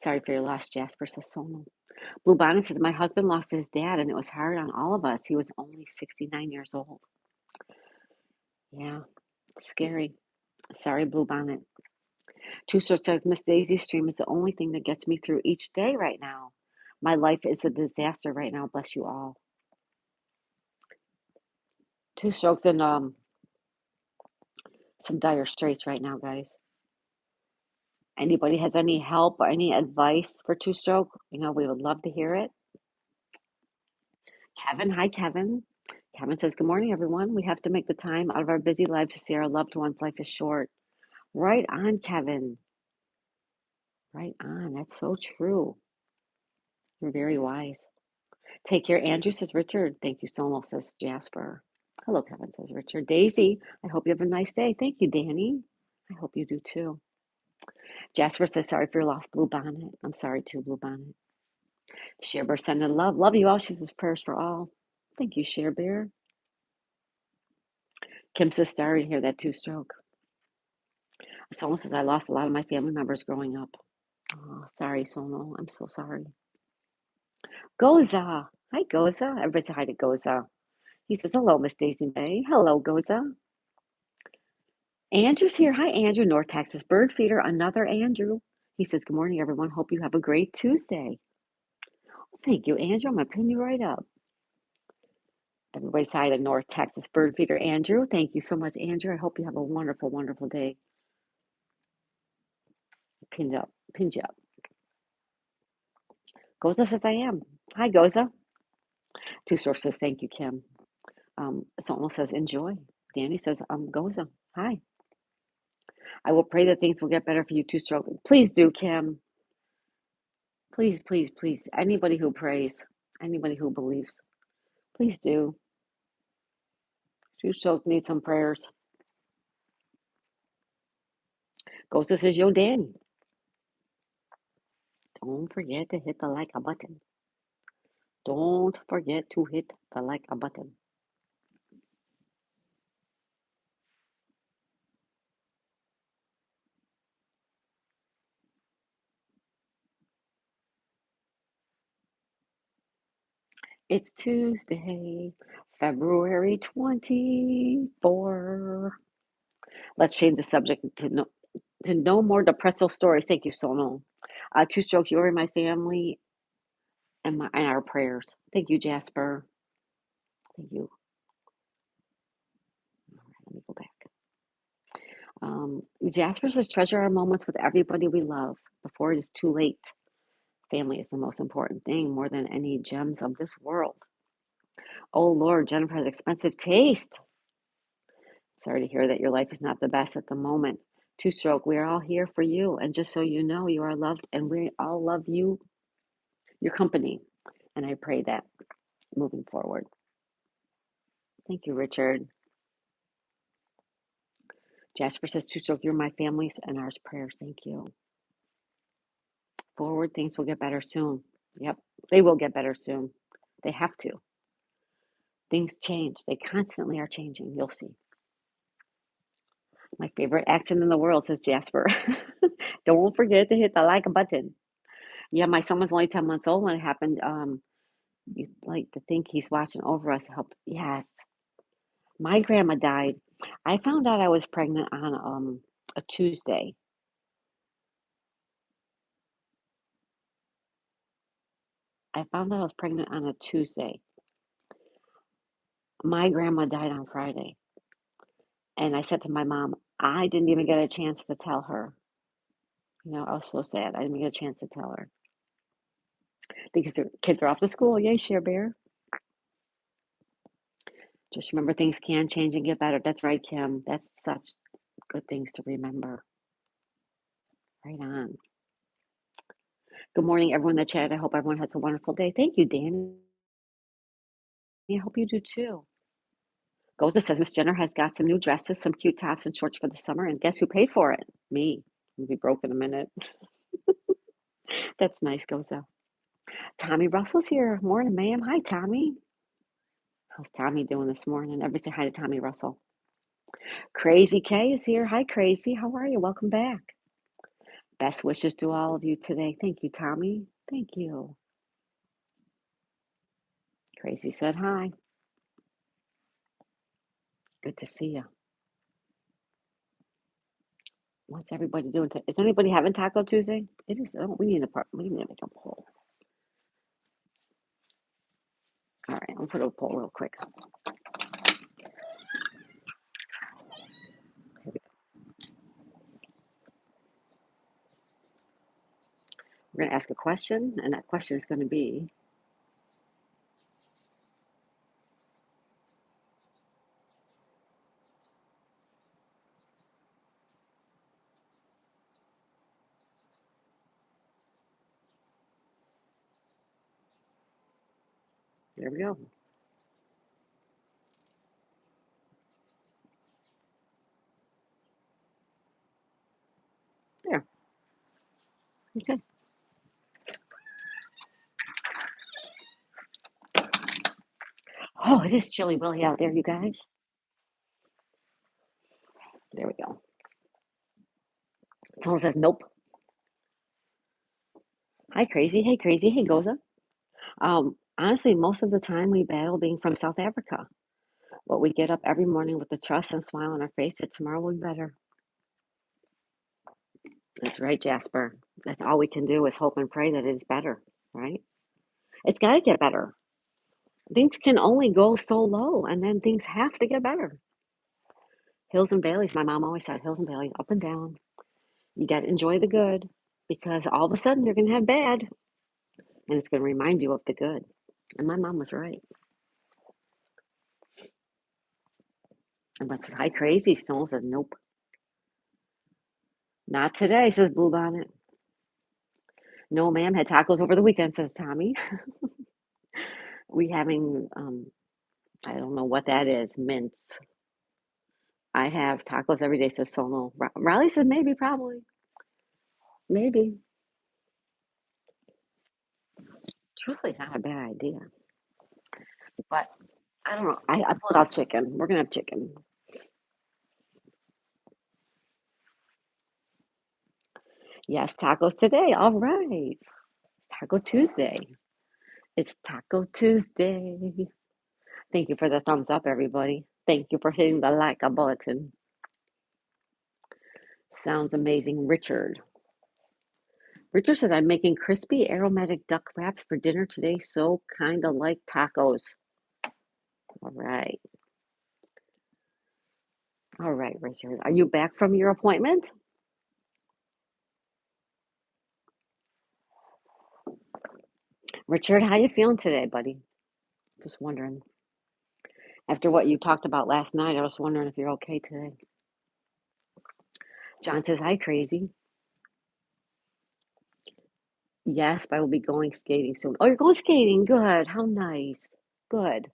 S1: Sorry for your loss, Jasper, says Sonal. Blue Bonnet says, my husband lost his dad, and it was hard on all of us. He was only 69 years old. Yeah, scary. Sorry, Blue Bonnet. Two Short says, Miss Daisy's stream is the only thing that gets me through each day right now. My life is a disaster right now. Bless you all. Two Strokes in some dire straits right now, guys. Anybody has any help or any advice for Two Stroke? We would love to hear it. Kevin, hi, Kevin. Kevin says, good morning, everyone. We have to make the time out of our busy lives to see our loved ones. Life is short. Right on, Kevin. Right on. That's so true. You're very wise. Take care. Andrew says, Richard. Thank you, Sonal, says Jasper. Hello, Kevin, says Richard. Daisy, I hope you have a nice day. Thank you, Danny. I hope you do too. Jasper says, sorry for your loss, Blue Bonnet. I'm sorry too, Blue Bonnet. Share Bear sending love. Love you all. She says, prayers for all. Thank you, Share Bear. Kim says, sorry to hear that Two Stroke. Sonal says, I lost a lot of my family members growing up. Oh, sorry, Sonal. I'm so sorry. Goza. Hi, Goza. Everybody say hi to Goza. He says, hello, Miss Daisy May. Hello, Goza. Andrew's here. Hi, Andrew, North Texas bird feeder. Another Andrew. He says, good morning, everyone. Hope you have a great Tuesday. Thank you, Andrew. I'm going to pin you right up. Everybody's hi to North Texas bird feeder, Andrew. Thank you so much, Andrew. I hope you have a wonderful, wonderful day. Pinned up. Pinned you up. Goza says, I am. Hi, Goza. Two Source says, thank you, Kim. Sonal says, enjoy. Danny says, Goza. Hi. I will pray that things will get better for you, Two Stroke. Please do, Kim. Please, please, please. Anybody who prays, anybody who believes, please do. Two Stroke needs some prayers. Goza says, yo, Danny. Don't forget to hit the like button. Don't forget to hit the like button. It's Tuesday, February 24. Let's change the subject to no more depressive stories. Thank you, Sonal. Two Strokes, you're in my family and our prayers. Thank you, Jasper. Thank you. All right, let me go back. Jasper says, treasure our moments with everybody we love before it is too late. Family is the most important thing, more than any gems of this world. Oh, Lord, Jennifer has expensive taste. Sorry to hear that your life is not the best at the moment. Two Stroke, we are all here for you. And just so you know, you are loved, and we all love you, your company. And I pray that moving forward. Thank you, Richard. Jasper says, Two Stroke, you're my family's and ours prayers. Thank you. Forward, things will get better soon. Yep, they will get better soon. They have to. Things change. They constantly are changing. You'll see. My favorite accent in the world, says Jasper. Don't forget to hit the like button. Yeah, my son was only 10 months old when it happened. You'd like to think he's watching over us. Helped. Yes. My grandma died. I found out I was pregnant on a Tuesday. I found out I was pregnant on a Tuesday. My grandma died on Friday. And I said to my mom, I didn't even get a chance to tell her. I was so sad. I didn't get a chance to tell her. Because the kids are off to school. Yay, Share Bear. Just remember things can change and get better. That's right, Kim. That's such good things to remember. Right on. Good morning, everyone in the chat. I hope everyone has a wonderful day. Thank you, Danny. I hope you do too. Goza says Miss Jenner has got some new dresses, some cute tops and shorts for the summer, and guess who paid for it? Me. I'll be broke in a minute. That's nice, Goza. Tommy Russell's here. Morning, ma'am. Hi, Tommy. How's Tommy doing this morning? Everybody say hi to Tommy Russell. Crazy K is here. Hi, Crazy. How are you? Welcome back. Best wishes to all of you today. Thank you, Tommy. Thank you. Crazy said hi. Good to see you. What's everybody doing? Is anybody having Taco Tuesday? It is. Oh, we need to make a poll. All right, I'll put a poll real quick. We're going to ask a question, and that question is going to be, there we go. There. Okay. Oh, it is chilly willy out there, you guys. There we go. Someone says nope. Hi, Crazy. Hey, Crazy. Hey, Goza. Honestly, most of the time we battle being from South Africa. But we get up every morning with the trust and smile on our face that tomorrow will be better. That's right, Jasper. That's all we can do is hope and pray that it is better, right? It's got to get better. Things can only go so low, and then things have to get better. Hills and valleys, my mom always said, hills and valleys, up and down. You got to enjoy the good because all of a sudden you're going to have bad, and it's going to remind you of the good. And my mom was right. And but says, hi, Crazy. Someone said, nope. Not today, says Bluebonnet. No, ma'am, had tacos over the weekend, says Tommy. We having, I don't know what that is, mince. I have tacos every day, says Sonal. Riley says maybe, probably. Maybe. Truthfully, not a bad idea. But I don't know. I pulled out chicken. We're going to have chicken. Yes, tacos today. All right. It's Taco Tuesday. It's Taco Tuesday. Thank you for the thumbs up, everybody. Thank you for hitting the like button. Sounds amazing. Richard. Richard says, I'm making crispy aromatic duck wraps for dinner today, so kind of like tacos. All right. All right, Richard. Are you back from your appointment? Richard, how you feeling today, buddy? Just wondering. After what you talked about last night, I was wondering if you're okay today. John says, hi, Crazy. Yes, but I will be going skating soon. Oh, you're going skating? Good. How nice. Good.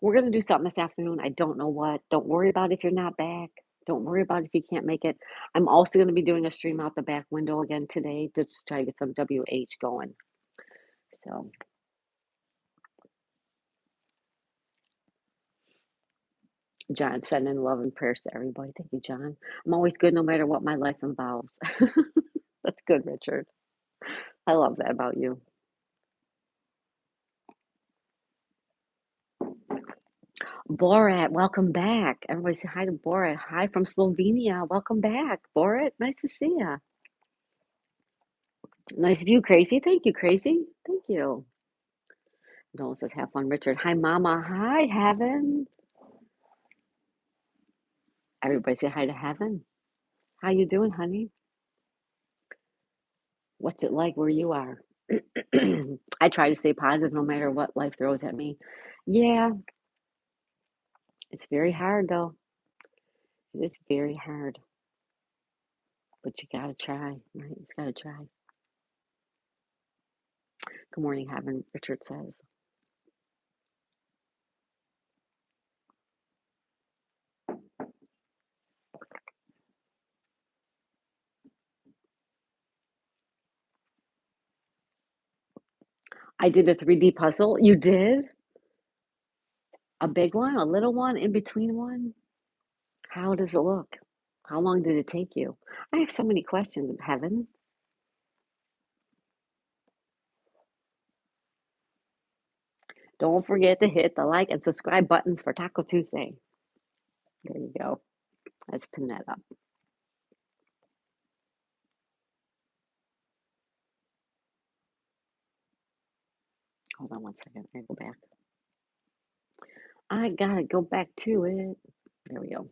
S1: We're going to do something this afternoon. I don't know what. Don't worry about if you're not back. Don't worry about if you can't make it. I'm also going to be doing a stream out the back window again today to try to get some WH going. So, John, sending love and prayers to everybody. Thank you, John. I'm always good no matter what my life involves. That's good, Richard. I love that about you. Borat, welcome back. Everybody say hi to Borat. Hi from Slovenia. Welcome back, Borat. Nice to see you. Nice view, Crazy. Thank you, Crazy. Thank you. Noel says, have fun, Richard. Hi, Mama. Hi, Heaven. Everybody say hi to Heaven. How you doing, honey? What's it like where you are? I try to stay positive no matter what life throws at me. Yeah, it's very hard though. It is very hard, but you gotta try, right? You just gotta try. Good morning, Heaven, Richard says. I did a 3D puzzle. You did? A big one, a little one, in between one? How does it look? How long did it take you? I have so many questions, Heaven. Don't forget to hit the like and subscribe buttons for Taco Tuesday. There you go. Let's pin that up. Hold on one second. I go back. I gotta go back to it. There we go.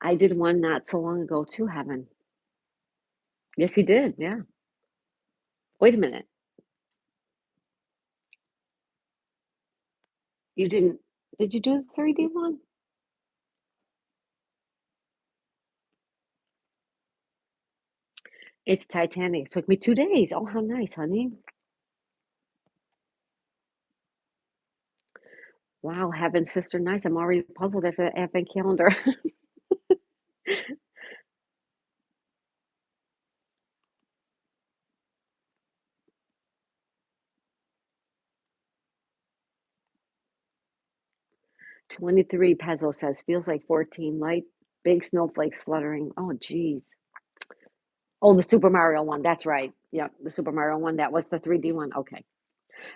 S1: I did one not so long ago too, Heaven. Yes, he did. Yeah. Wait a minute. You didn't. Did you do the 3D one? It's Titanic. It took me 2 days. Oh, how nice, honey. Wow, Heaven, sister, nice. I'm already puzzled after the advent calendar. 23 Pezzo says, feels like 14. Light, big snowflakes fluttering. Oh, geez. Oh, the Super Mario one. That's right. Yep, the Super Mario one. That was the 3D one. Okay.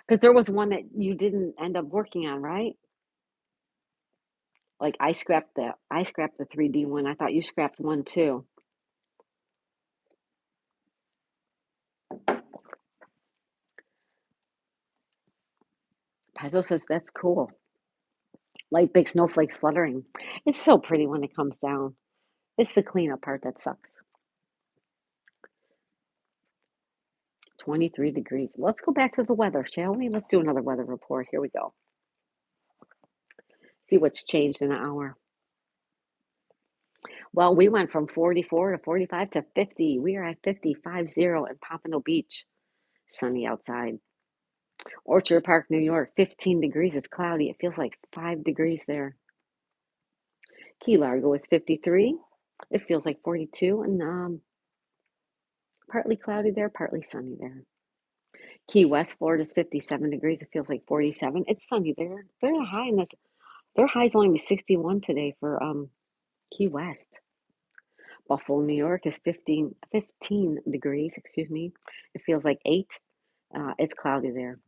S1: Because there was one that you didn't end up working on, right? Like I scrapped the 3D one. I thought you scrapped one too. Pezzo says that's cool. Light big snowflakes fluttering. It's so pretty when it comes down. It's the cleanup part that sucks. 23 degrees. Let's go back to the weather, shall we? Let's do another weather report. Here we go. See what's changed in an hour. Well, we went from 44 to 45 to 50. We are at 50 in Pompano Beach. Sunny outside. Orchard Park, New York, 15 degrees. It's cloudy. It feels like 5 degrees there. Key Largo is 53. It feels like 42, and partly cloudy there, partly sunny there. Key West, Florida is 57 degrees. It feels like 47. It's sunny there. Their high is only 61 today for Key West. Buffalo, New York is 15 degrees, excuse me. It feels like 8. It's cloudy there.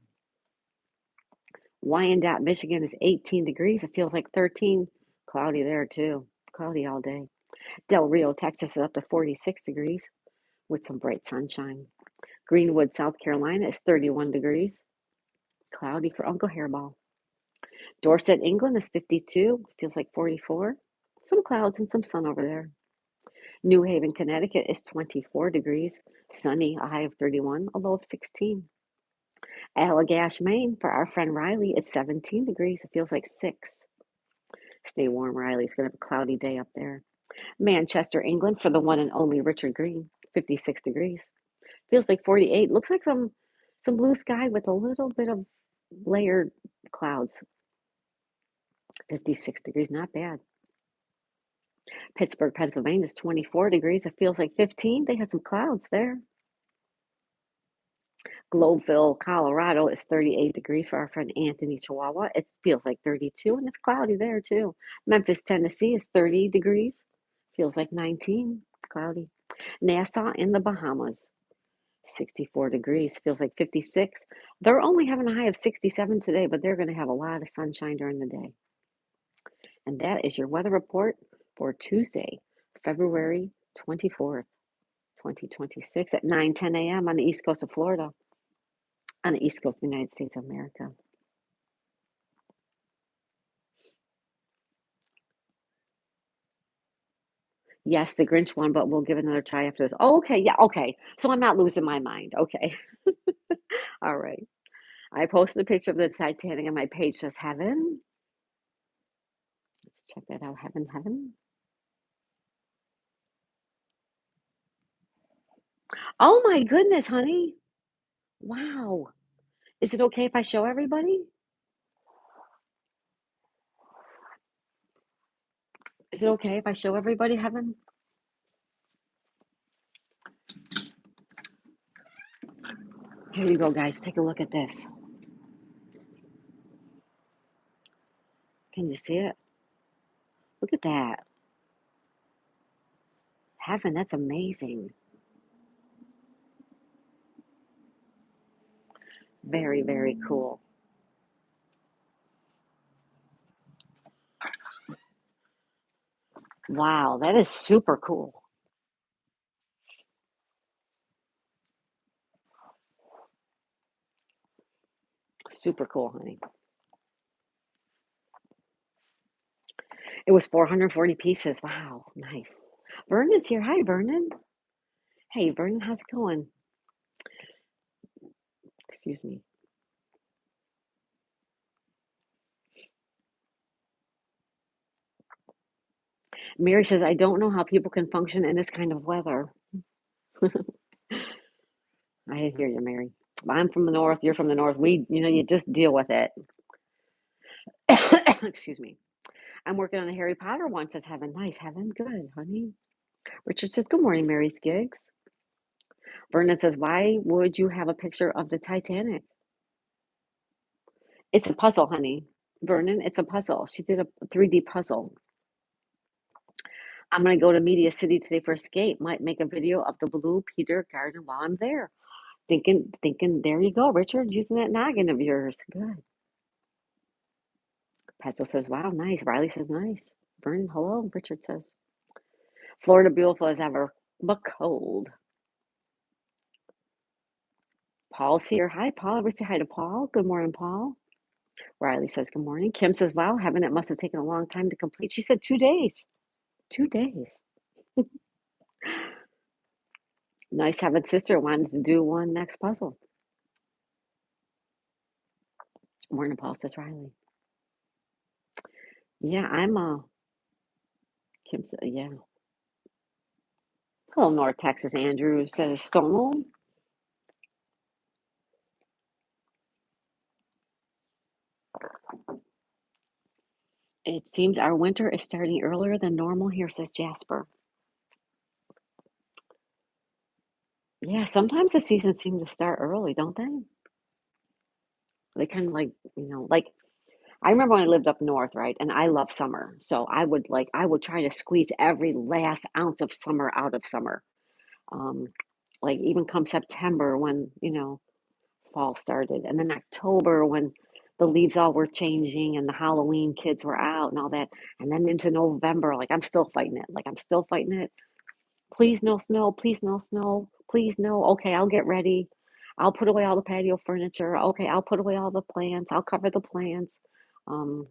S1: Wyandotte, Michigan is 18 degrees. It feels like 13. Cloudy there too. Cloudy all day. Del Rio, Texas is up to 46 degrees with some bright sunshine. Greenwood, South Carolina is 31 degrees. Cloudy for Uncle Hairball. Dorset, England is 52. Feels like 44. Some clouds and some sun over there. New Haven, Connecticut is 24 degrees. Sunny, a high of 31, a low of 16. Allagash, Maine, for our friend Riley, it's 17 degrees. It feels like 6. Stay warm, Riley. It's going to have a cloudy day up there. Manchester, England, for the one and only Richard Green, 56 degrees. Feels like 48. Looks like some blue sky with a little bit of layered clouds. 56 degrees, not bad. Pittsburgh, Pennsylvania is 24 degrees. It feels like 15. They have some clouds there. Globeville, Colorado is 38 degrees for our friend Anthony, Chihuahua. It feels like 32 and it's cloudy there too. Memphis, Tennessee is 30 degrees. Feels like 19. It's cloudy. Nassau in the Bahamas, 64 degrees. Feels like 56. They're only having a high of 67 today, but they're going to have a lot of sunshine during the day. And that is your weather report for Tuesday, February 24th, 2026 at 9:10 a.m. on the east coast of Florida, on the east coast of the United States of America. Yes, the Grinch one, but we'll give it another try after this. Oh, okay. Yeah. Okay. So I'm not losing my mind. Okay. All right. I posted a picture of the Titanic on my page. Says heaven. Let's check that out. Heaven, heaven. Oh my goodness, honey. Wow. Is it okay if I show everybody? Is it okay if I show everybody heaven? Here you go, guys. Take a look at this. Can you see it? Look at that. Heaven, that's amazing. Very, very cool. Wow, that is super cool. Super cool, honey. It was 440 pieces. Wow, nice. Vernon's here. Hi, Vernon. Hey, Vernon, how's it going? Excuse me. Mary says, I don't know how people can function in this kind of weather. I hear you, Mary. I'm from the north. You're from the north. You just deal with it. Excuse me. I'm working on a Harry Potter one. Says Heaven. Nice. Heaven. Good, honey. Richard says, good morning, Mary's Gigs. Vernon says, why would you have a picture of the Titanic? It's a puzzle, honey. Vernon, it's a puzzle. She did a 3D puzzle. I'm going to go to Media City today for Escape. Might make a video of the Blue Peter Garden while I'm there. Thinking, there you go, Richard, using that noggin of yours. Good. Petzo says, wow, nice. Riley says, nice. Vernon, hello. Richard says, Florida beautiful as ever, but cold. Paul's here. Hi, Paul. Ever say hi to Paul? Good morning, Paul. Riley says, good morning. Kim says, wow, heaven, it must have taken a long time to complete. She said 2 days. 2 days. Nice having sister wanted to do one next puzzle. Morning, Paul, says Riley. Yeah, Kim said, yeah. Hello, North Texas. Andrew says, Sonal. It seems our winter is starting earlier than normal here, says Jasper. Yeah, sometimes the seasons seem to start early, don't they? They kind of like I remember when I lived up north, right? And I love summer. So I would try to squeeze every last ounce of summer out of summer. Um, like even come September when, fall started, and then October when the leaves all were changing and the Halloween kids were out and all that, and then into November, like I'm still fighting it. Like I'm still fighting it. Please no snow, please no snow, please no. Okay, I'll get ready. I'll put away all the patio furniture. Okay, I'll put away all the plants. I'll cover the plants. Um,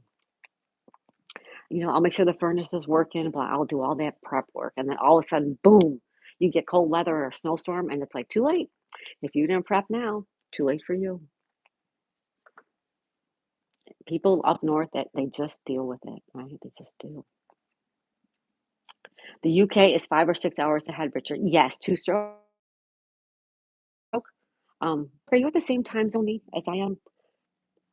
S1: I'll make sure the furnace is working, but I'll do all that prep work. And then all of a sudden, boom, you get cold weather or a snowstorm, and it's like too late. If you didn't prep now, too late for you. People up north that they just deal with it, right? They just do. The UK is 5 or 6 hours ahead, Richard. Yes, two stroke. Are you at the same time zone as I am?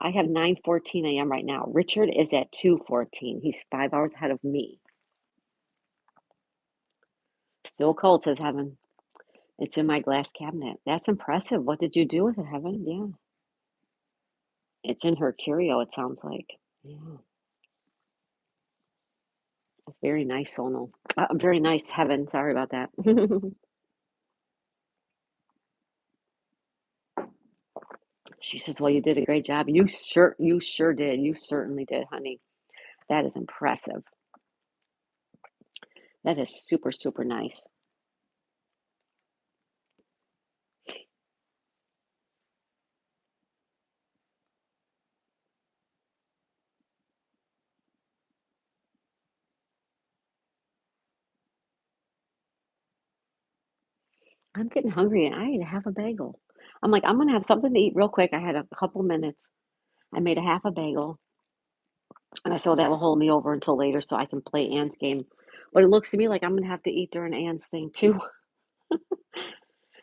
S1: I have 9:14 a.m. right now. Richard is at 2:14. He's 5 hours ahead of me. Still cold, says Heaven. It's in my glass cabinet. That's impressive. What did you do with it, Heaven? Yeah. It's in her curio, it sounds like. Yeah. Very nice, Sonal. Very nice, Heaven. Sorry about that. She says, "Well, you did a great job." You sure did. You certainly did, honey. That is impressive. That is super, super nice. I'm getting hungry and I ate a half a bagel. I'm like, I'm gonna have something to eat real quick. I had a couple minutes. I made a half a bagel and I said, well, that will hold me over until later so I can play Anne's game. But it looks to me like I'm gonna have to eat during Anne's thing too.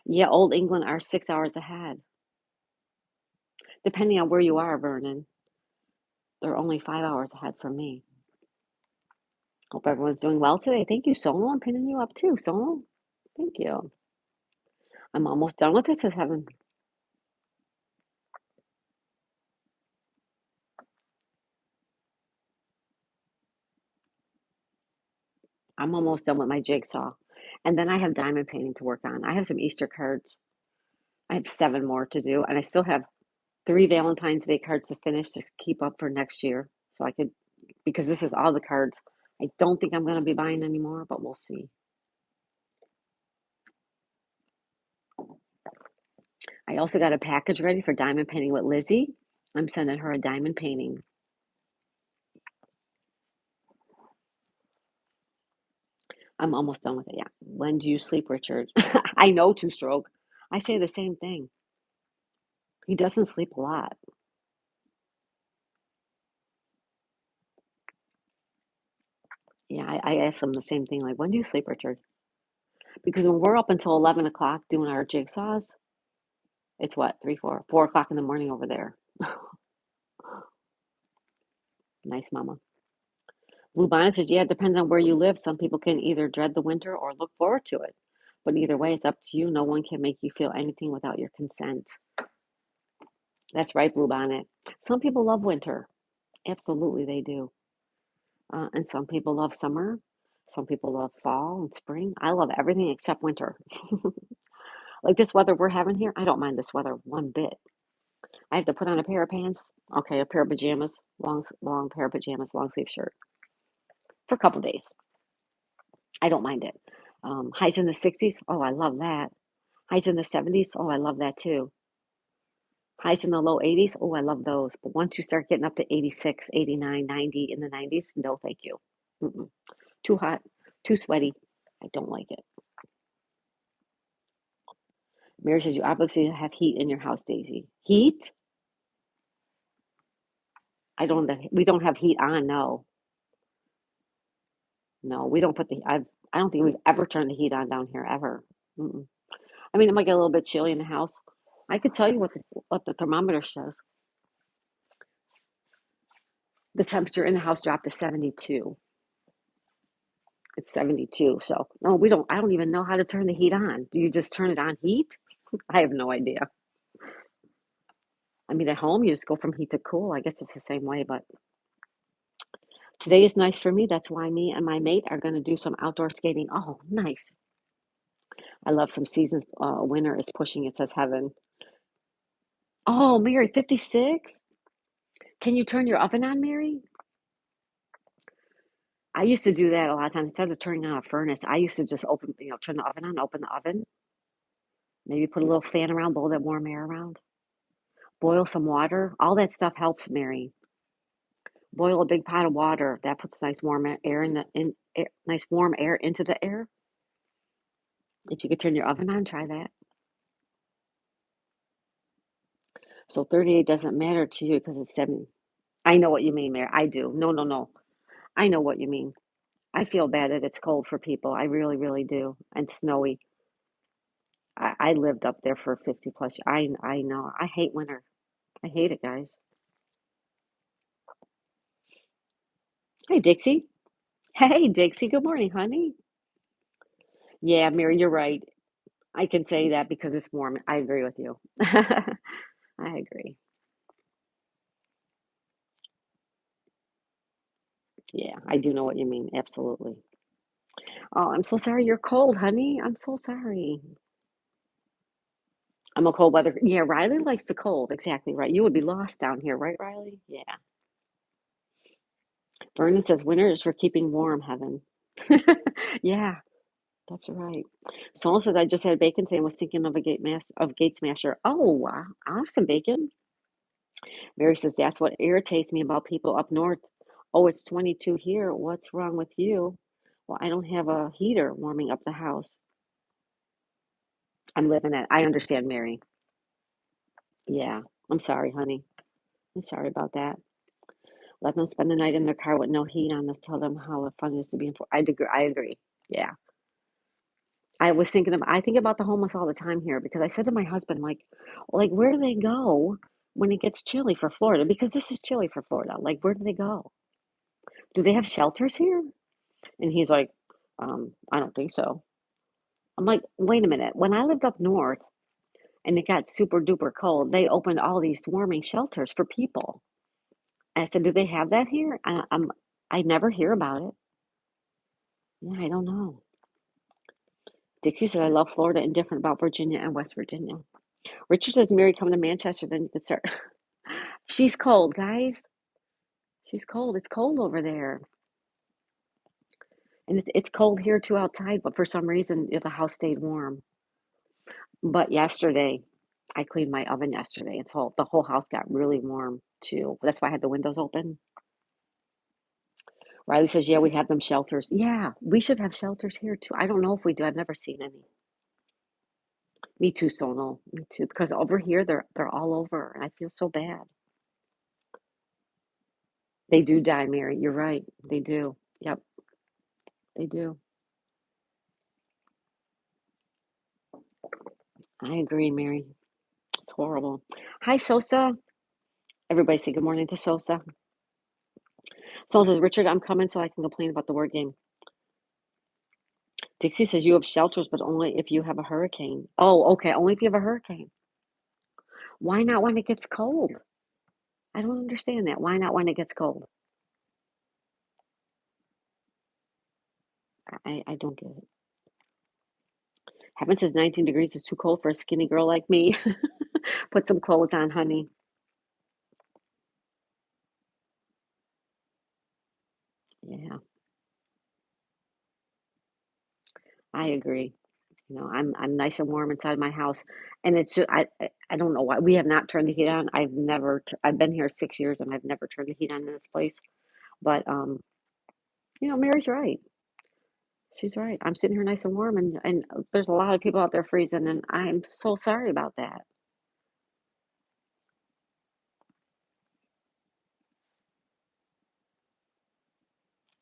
S1: Yeah, Old England are 6 hours ahead. Depending on where you are, Vernon, they're only 5 hours ahead from me. Hope everyone's doing well today. Thank you, Solo. I'm pinning you up too, Solo. Thank you. I'm almost done with it, says Heaven. I'm almost done with my jigsaw. And then I have diamond painting to work on. I have some Easter cards. I have 7 more to do, and I still have 3 Valentine's Day cards to finish to keep up for next year. So I could, because this is all the cards. I don't think I'm going to be buying anymore, but we'll see. I also got a package ready for diamond painting with Lizzie. I'm sending her a diamond painting. I'm almost done with it. Yeah. When do you sleep, Richard? I know, two stroke. I say the same thing. He doesn't sleep a lot. Yeah, I ask him the same thing. Like, when do you sleep, Richard? Because when we're up until 11 o'clock doing our jigsaws, it's what, 3, 4 o'clock in the morning over there. Nice, mama. Blue Bonnet says, yeah, it depends on where you live. Some people can either dread the winter or look forward to it. But either way, it's up to you. No one can make you feel anything without your consent. That's right, Blue Bonnet. Some people love winter. Absolutely, they do. And some people love summer. Some people love fall and spring. I love everything except winter. Like this weather we're having here, I don't mind this weather one bit. I have to put on a pair of pants, okay, a pair of pajamas, long pair of pajamas, long sleeve shirt for a couple days. I don't mind it. Highs in the 60s. Oh, I love that. Highs in the 70s. Oh, I love that too. Highs in the low 80s. Oh, I love those. But once you start getting up to 86, 89, 90 in the 90s, no, thank you. Mm-mm. Too hot, too sweaty. I don't like it. Mary says, you obviously have heat in your house, Daisy. Heat? We don't have heat on, no. No, we don't put I don't think we've ever turned the heat on down here, ever. Mm-mm. I mean, it might get a little bit chilly in the house. I could tell you what the thermometer says. The temperature in the house dropped to 72. It's 72. So, no, we don't, I don't even know how to turn the heat on. Do you just turn it on heat? I have no idea. I mean, at home, you just go from heat to cool. I guess it's the same way, but today is nice for me. That's why me and my mate are going to do some outdoor skating. Oh, nice. I love some seasons. Winter is pushing, it says Heaven. Oh, Mary, 56? Can you turn your oven on, Mary? I used to do that a lot of times. Instead of turning on a furnace, I used to just turn the oven on, open the oven, maybe put a little fan around, blow that warm air around, boil some water. All that stuff helps, Mary. Boil a big pot of water. That puts nice warm air nice warm air into the air. If you could turn your oven on, try that. So 38 doesn't matter to you because it's 70. I know what you mean, Mary. I do. No, no, no. I know what you mean. I feel bad that it's cold for people. I really, really do. And snowy. I lived up there for 50 plus. I know. I hate winter. I hate it, guys. Hey, Dixie. Hey, Dixie. Good morning, honey. Yeah, Mary, you're right. I can say that because it's warm. I agree with you. I agree. Yeah, I do know what you mean. Absolutely. Oh, I'm so sorry you're cold, honey. I'm so sorry. I'm a cold weather. Yeah, Riley likes the cold. Exactly right. You would be lost down here, right, Riley? Yeah. Vernon says winter is for keeping warm, heaven. Yeah, that's right. Someone says I just had bacon today and was thinking of a gate smasher. Oh, wow. I have some bacon. Mary says that's what irritates me about people up north. Oh, it's 22 here. What's wrong with you? Well, I don't have a heater warming up the house. I'm living it. I understand, Mary. Yeah. I'm sorry, honey. I'm sorry about that. Let them spend the night in their car with no heat on. Let's tell them how fun it is to be in. I agree. I agree. Yeah. I think about the homeless all the time here because I said to my husband, like, where do they go when it gets chilly for Florida? Because this is chilly for Florida. Like, where do they go? Do they have shelters here? And he's like, I don't think so. I'm like, wait a minute. When I lived up north and it got super duper cold, they opened all these warming shelters for people. And I said, do they have that here? I never hear about it. Yeah, I don't know. Dixie said, I love Florida and different about Virginia and West Virginia. Richard says, Mary, come to Manchester, then you can start. She's cold, guys. She's cold. It's cold over there. And it's cold here too outside, but for some reason the house stayed warm. But yesterday, I cleaned my oven yesterday. The whole house got really warm too. That's why I had the windows open. Riley says, yeah, we have them shelters. Yeah, we should have shelters here too. I don't know if we do. I've never seen any. Me too, Sonal. Me too. Because over here they're all over and I feel so bad. They do die, Mary. You're right. They do. Yep, they do. I agree, Mary. It's horrible. Hi, Sosa. Everybody say good morning to Sosa. Sosa says, Richard, I'm coming so I can complain about the word game. Dixie says you have shelters, but only if you have a hurricane. Oh, okay. Only if you have a hurricane. Why not when it gets cold? I don't understand that. Why not when it gets cold? I don't get it. Heaven says 19 degrees is too cold for a skinny girl like me. Put some clothes on, honey. Yeah, I agree. I'm nice and warm inside my house, and it's just I don't know why we have not turned the heat on. I've been here 6 years and I've never turned the heat on in this place. But Mary's right. She's right. I'm sitting here nice and warm, and there's a lot of people out there freezing, and I'm so sorry about that.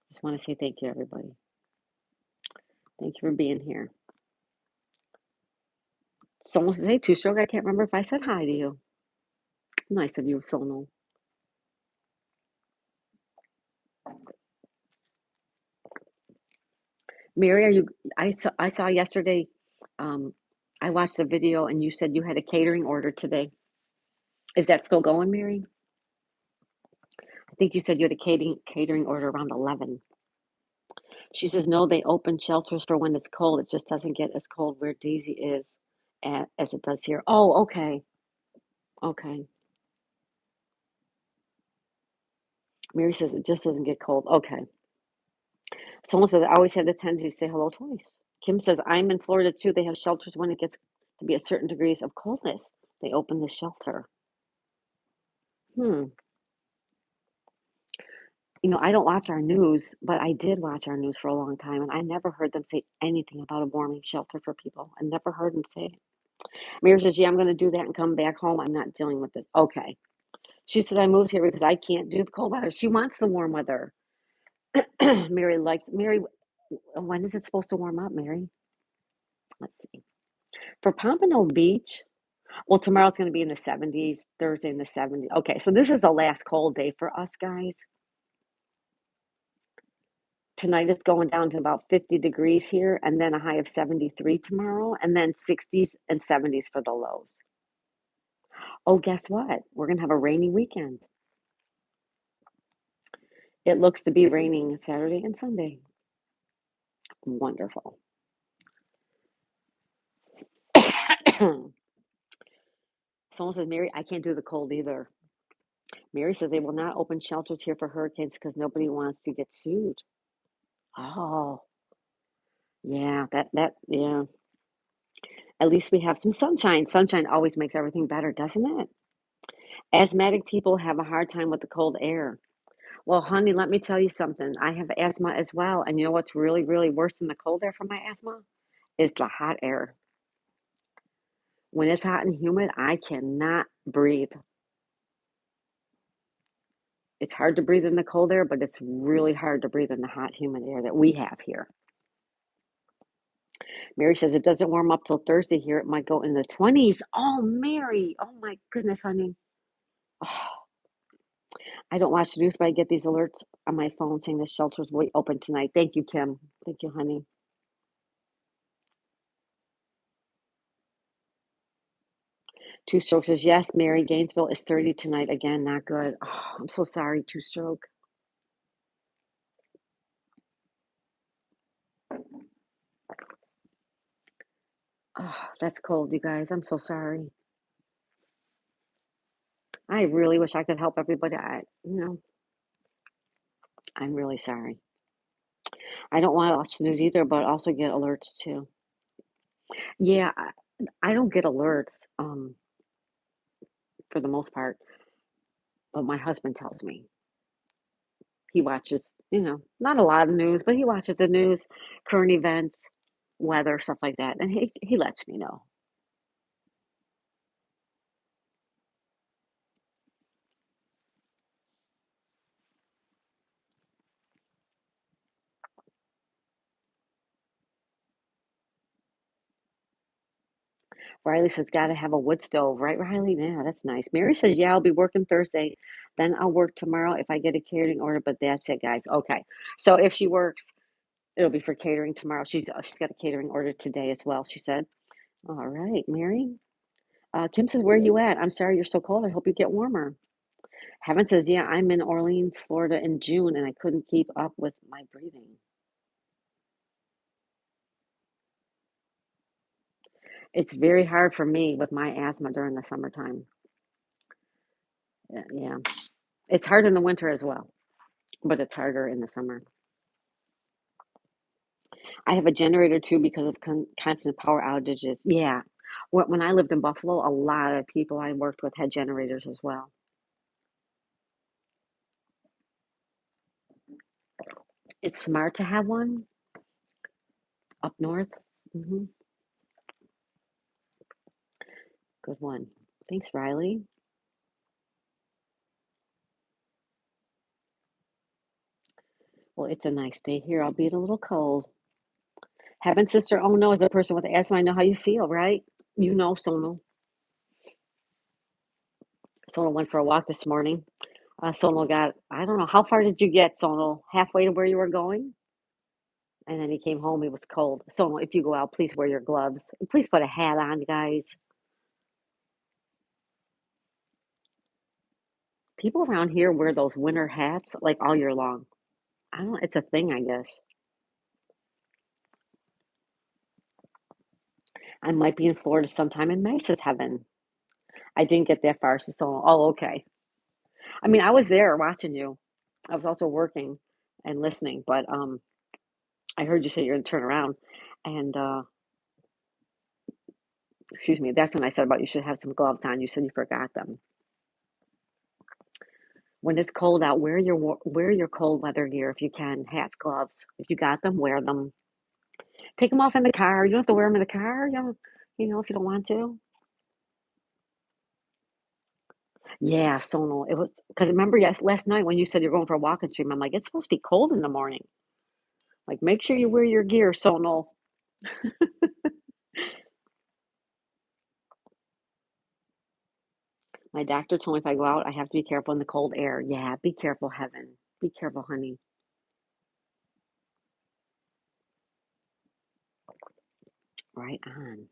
S1: Just want to say thank you, everybody. Thank you for being here. Someone says, "Hey, Two Stroke." I can't remember if I said hi to you. Nice of you, Sonal. Mary, are you? I saw yesterday. Um, I watched a video, and you said you had a catering order today. Is that still going, Mary? I think you said you had a catering order around 11. She says, no, they open shelters for when it's cold. It just doesn't get as cold where Daisy is as it does here. Oh, okay. Okay. Mary says it just doesn't get cold. Okay. Someone says, I always have the tendency to say hello twice. Kim says, I'm in Florida too. They have shelters when it gets to be a certain degrees of coldness. They open the shelter. Hmm. I don't watch our news, but I did watch our news for a long time, and I never heard them say anything about a warming shelter for people. I never heard them say it. Mary says, yeah, I'm going to do that and come back home. I'm not dealing with this. Okay. She said, I moved here because I can't do the cold weather. She wants the warm weather. Mary, when is it supposed to warm up, Mary? Let's see. For Pompano Beach, well, tomorrow's going to be in the 70s, Thursday in the 70s. Okay, so this is the last cold day for us guys. Tonight it's going down to about 50 degrees here, and then a high of 73 tomorrow, and then 60s and 70s for the lows. Oh, guess what? We're gonna have a rainy weekend. It looks to be raining Saturday and Sunday. Wonderful. Someone says, Mary, I can't do the cold either. Mary says they will not open shelters here for hurricanes because nobody wants to get sued. Oh, yeah, yeah. At least we have some sunshine. Sunshine always makes everything better, doesn't it? Asthmatic people have a hard time with the cold air. Well, honey, let me tell you something. I have asthma as well. And you know what's really, really worse than the cold air for my asthma? Is the hot air. When it's hot and humid, I cannot breathe. It's hard to breathe in the cold air, but it's really hard to breathe in the hot, humid air that we have here. Mary says it doesn't warm up till Thursday here. It might go in the 20s. Oh, Mary. Oh, my goodness, honey. Oh, I don't watch the news, but I get these alerts on my phone saying the shelters will be open tonight. Thank you, Kim. Thank you, honey. Two Stroke says, yes, Mary, Gainesville is 30 tonight. Again, not good. Oh, I'm so sorry, Two Stroke. Oh, that's cold, you guys. I'm so sorry. I really wish I could help everybody. I'm really sorry. I don't want to watch the news either, but also get alerts too. Yeah, I don't get alerts for the most part, but my husband tells me. He watches, not a lot of news, but he watches the news, current events, weather, stuff like that, and he lets me know. Riley says, gotta have a wood stove, right, Riley? Yeah, that's nice. Mary says, yeah, I'll be working Thursday. Then I'll work tomorrow if I get a catering order, but that's it, guys. Okay. So if she works, it'll be for catering tomorrow. She's got a catering order today as well, she said. All right, Mary. Kim says, where are you at? I'm sorry you're so cold. I hope you get warmer. Heaven says, yeah, I'm in Orleans, Florida in June, and I couldn't keep up with my breathing. It's very hard for me with my asthma during the summertime. Yeah. It's hard in the winter as well, but it's harder in the summer. I have a generator too because of constant power outages. Yeah. When I lived in Buffalo, a lot of people I worked with had generators as well. It's smart to have one up north. hmm Good one. Thanks, Riley. Well, it's a nice day here, albeit a little cold. Heaven sister, oh no, as a person with asthma, I know how you feel, right? You know, Sonal. Sonal went for a walk this morning. Sonal got, I don't know, how far did you get, Sonal? Halfway to where you were going? And then he came home, it was cold. Sonal, if you go out, please wear your gloves. Please put a hat on, guys. People around here wear those winter hats like all year long. I don't know, it's a thing, I guess. I might be in Florida sometime in May, says Heaven. I didn't get that far, says Sonal. Oh, okay. I mean, I was there watching you. I was also working and listening, but I heard you say you're gonna turn around, and excuse me, that's when I said about you should have some gloves on. You said you forgot them. When it's cold out, wear your cold weather gear if you can. Hats, gloves. If you got them, wear them. Take them off in the car. You don't have to wear them in the car. If you don't want to. Yeah, Sonal. It was because remember, yes, last night when you said you're going for a walking stream, I'm like, it's supposed to be cold in the morning. Like, make sure you wear your gear, Sonal. My doctor told me if I go out, I have to be careful in the cold air. Yeah, be careful, Heaven. Be careful, honey. Right on.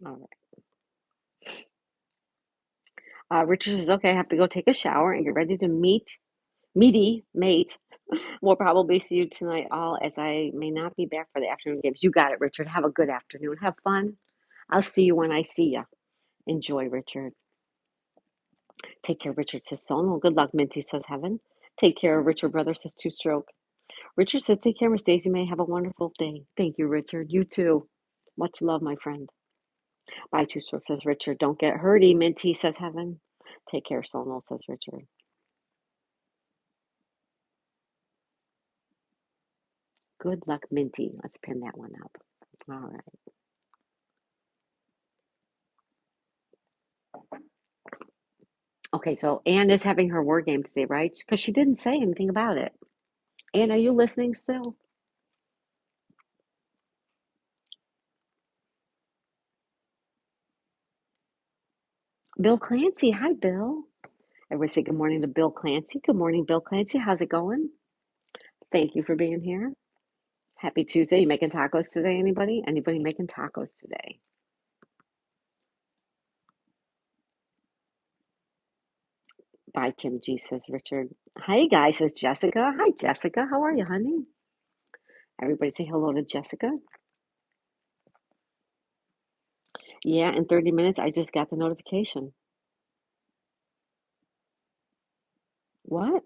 S1: All right. Richard says, okay, I have to go take a shower and get ready to mate. We'll probably see you tonight all as I may not be back for the afternoon games. You got it, Richard. Have a good afternoon. Have fun. I'll see you when I see you. Enjoy, Richard. Take care, Richard says Sonal. Good luck, Minty says Heaven. Take care, Richard brother says Two Stroke. Richard says, take care, Miss Daisy May. Have a wonderful day. Thank you, Richard. You too. Much love, my friend. Bye, Two Stroke says Richard. Don't get hurty, Minty says Heaven. Take care, Sonal says Richard. Good luck, Minty. Let's pin that one up. All right. Okay, so Anne is having her war game today, right? Because she didn't say anything about it. Anne, are you listening still? Bill Clancy. Hi, Bill. Everybody say good morning to Bill Clancy. Good morning, Bill Clancy. How's it going? Thank you for being here. Happy Tuesday. You making tacos today, anybody? Anybody making tacos today? Bye, Kim G, says Richard. Hi, guys, says Jessica. Hi, Jessica. How are you, honey? Everybody say hello to Jessica. Yeah, in 30 minutes, I just got the notification. What?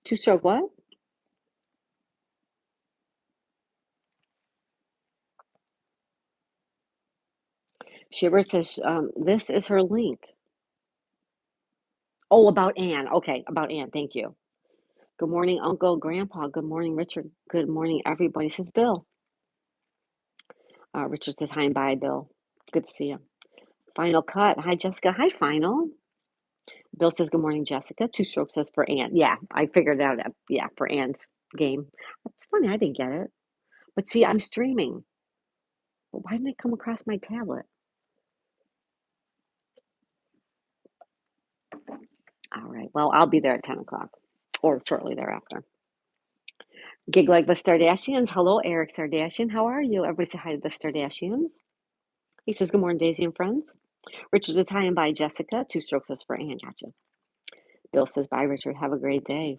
S1: Two stroke what? Shiver says this is her link. Oh, about Anne. Okay, about Anne. Thank you. Good morning, Uncle, Grandpa. Good morning, Richard. Good morning, everybody, says Bill. Richard says hi and bye, Bill. Good to see you. Final cut. Hi, Jessica. Hi, Final. Bill says good morning, Jessica. Two strokes says for Anne. Yeah, I figured out. Yeah, for Anne's game. It's funny, I didn't get it. But see, I'm streaming. But why didn't it come across my tablet? All right. Well, I'll be there at 10 o'clock or shortly thereafter. Gig like the Stardashians. Hello, Eric Stardashian. How are you? Everybody say hi to the Stardashians. He says, good morning, Daisy and friends. Richard says hi and bye, Jessica. Two strokes says for Anne. Gotcha. Bill says bye, Richard. Have a great day.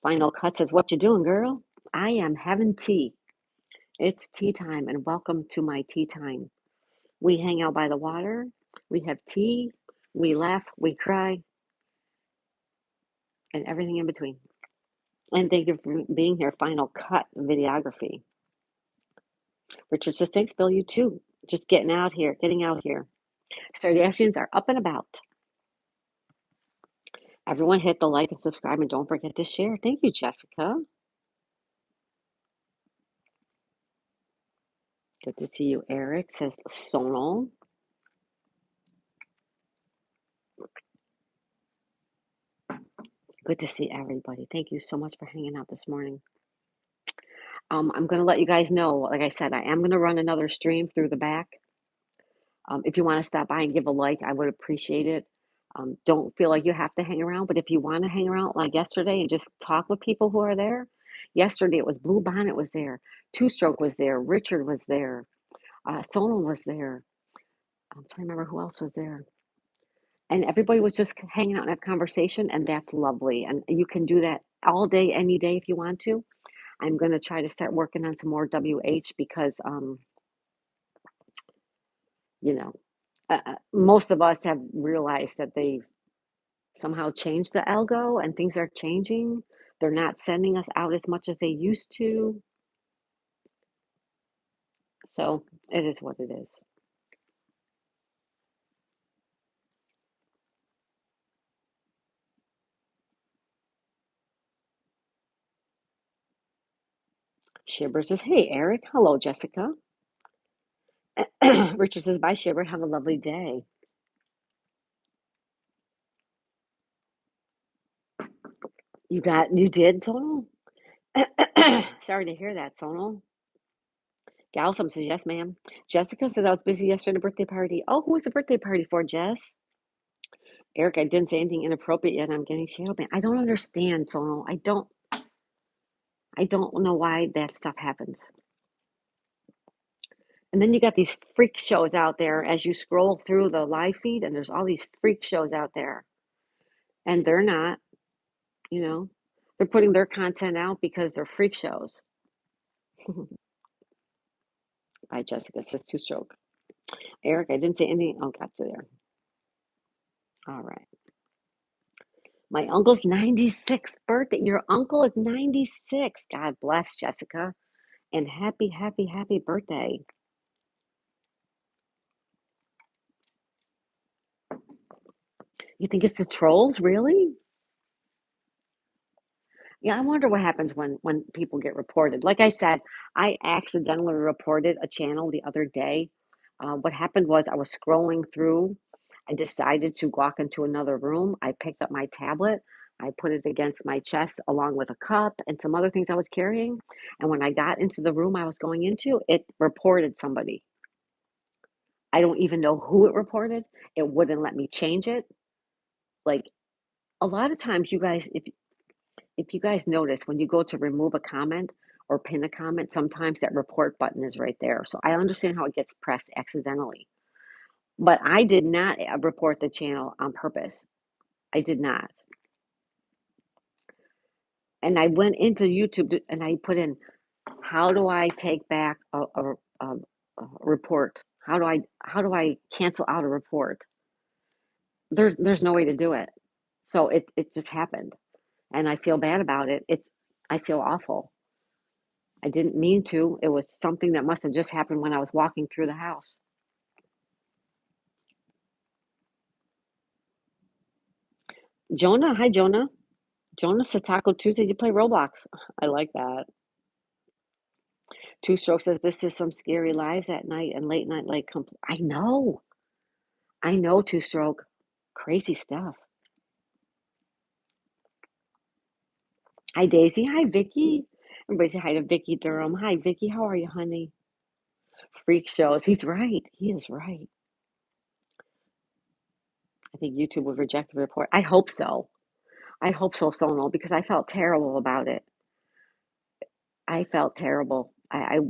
S1: Final cut says, what you doing, girl? I am having tea. It's tea time, and welcome to my tea time. We hang out by the water. We have tea. We laugh. We cry. And everything in between. And thank you for being here. Final cut videography. Richard says, thanks, Bill. You too. Just getting out here. Stardashians are up and about. Everyone hit the like and subscribe, and don't forget to share. Thank you, Jessica. Good to see you, Eric, says Sonal. Good to see everybody. Thank you so much for hanging out this morning. I'm going to let you guys know, like I said, I am going to run another stream through the back. If you want to stop by and give a like, I would appreciate it. Don't feel like you have to hang around, but if you want to hang around like yesterday and just talk with people who are there, yesterday it was Blue Bonnet was there, Two Stroke was there, Richard was there, Sonal was there. I'm trying to remember who else was there. And everybody was just hanging out and have conversation, and that's lovely. And you can do that all day, any day if you want to. I'm going to try to start working on some more WH because, you know, most of us have realized that they've somehow changed the algo and things are changing. They're not sending us out as much as they used to. So it is what it is. Shibber says, "Hey, Eric." Hello, Jessica. Richard says, "Bye, Shibber. Have a lovely day." You did, Sonal? Sorry to hear that, Sonal. Galtham says, "Yes, ma'am." Jessica says, "I was busy yesterday at a birthday party." Oh, who was the birthday party for, Jess? Eric, I didn't say anything inappropriate yet. I'm getting shadow banned. I don't understand, Sonal. I don't know why that stuff happens. And then you got these freak shows out there as you scroll through the live feed, and there's all these freak shows out there. And they're not, you know, they're putting their content out because they're freak shows. Bye, Jessica says two stroke. Eric, I didn't say anything. Oh, got you there. All right. My uncle's 96th birthday. Your uncle is 96. God bless, Jessica. And happy, happy, happy birthday. You think it's the trolls, really? Yeah, I wonder what happens when people get reported. Like I said, I accidentally reported a channel the other day. What happened was I was scrolling through. I decided to walk into another room. I picked up my tablet. I put it against my chest along with a cup and some other things I was carrying. And when I got into the room I was going into, it reported somebody. I don't even know who it reported. It wouldn't let me change it. Like a lot of times, you guys, if you guys notice when you go to remove a comment or pin a comment, sometimes that report button is right there. So I understand how it gets pressed accidentally. But I did not report the channel on purpose. I did not. And I went into YouTube and I put in, how do I take back a report? How do I cancel out a report? There's no way to do it. So it just happened. And I feel bad about it. I feel awful. I didn't mean to. It was something that must have just happened when I was walking through the house. Jonah, hi Jonah. Jonah says Taco Tuesday. You play Roblox. I like that. Two Stroke says this is some scary lives at night and late night like I know Two Stroke. Crazy stuff. Hi Daisy. Hi Vicky. Everybody say hi to Vicky Durham. Hi Vicky. How are you, honey? Freak shows. He's right. He is right. I think YouTube would reject the report. I hope so. I hope so, Sonal, because I felt terrible about it. I felt terrible. I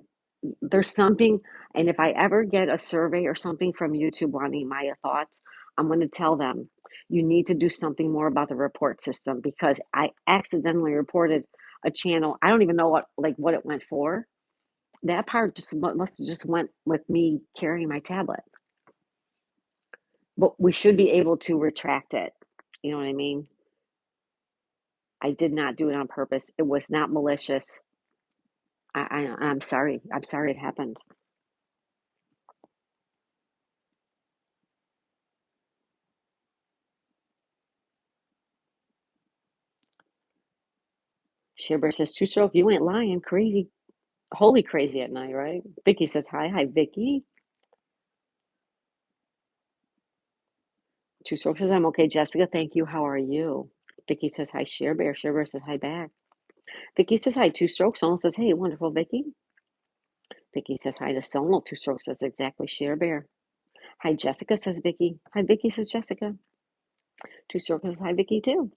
S1: there's something, and if I ever get a survey or something from YouTube wanting my thoughts, I'm going to tell them you need to do something more about the report system because I accidentally reported a channel. I don't even know what it went for. That part just must have just went with me carrying my tablet. But we should be able to retract it. You know what I mean? I did not do it on purpose. It was not malicious. I'm sorry. I'm sorry it happened. Shibber says, Two Stroke, you ain't lying. Crazy, holy crazy at night, right? Vicky says, hi. Hi, Vicky. Two Stroke says, I'm okay. Jessica, thank you. How are you? Vicky says, hi, Share Bear. Share Bear says, hi, back. Vicky says, hi, Two Stroke. Sonal says, hey, wonderful, Vicky. Vicky says, hi to Sonal. Two Stroke says, exactly, Share Bear. Hi, Jessica, says Vicky. Hi, Vicky, says Jessica. Two Stroke says, hi, Vicky, too.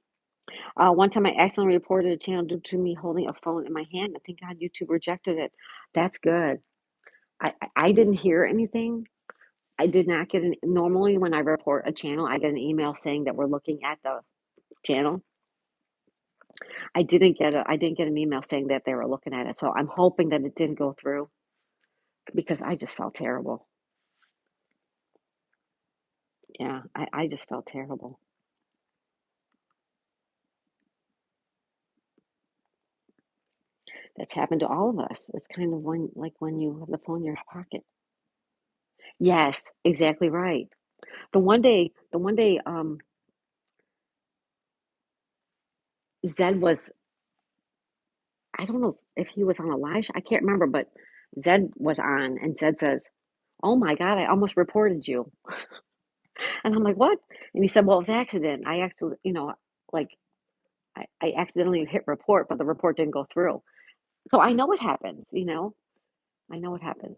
S1: One time I accidentally reported a channel due to me holding a phone in my hand. I thank God YouTube rejected it. That's good. I didn't hear anything. I did not get normally when I report a channel, I get an email saying that we're looking at the channel. I didn't get an email saying that they were looking at it. So I'm hoping that it didn't go through because I just felt terrible. Yeah, I just felt terrible. That's happened to all of us. It's kind of when you have the phone in your pocket. Yes, exactly right. The one day, Zed was, I don't know if he was on a live sh I can't remember, but Zed was on, and Zed says, "Oh my god, I almost reported you." And I'm like, "What?" And he said, "Well, it was an accident. I accident like, I accidentally hit report, but the report didn't go through." So I know it happens. I know it happens.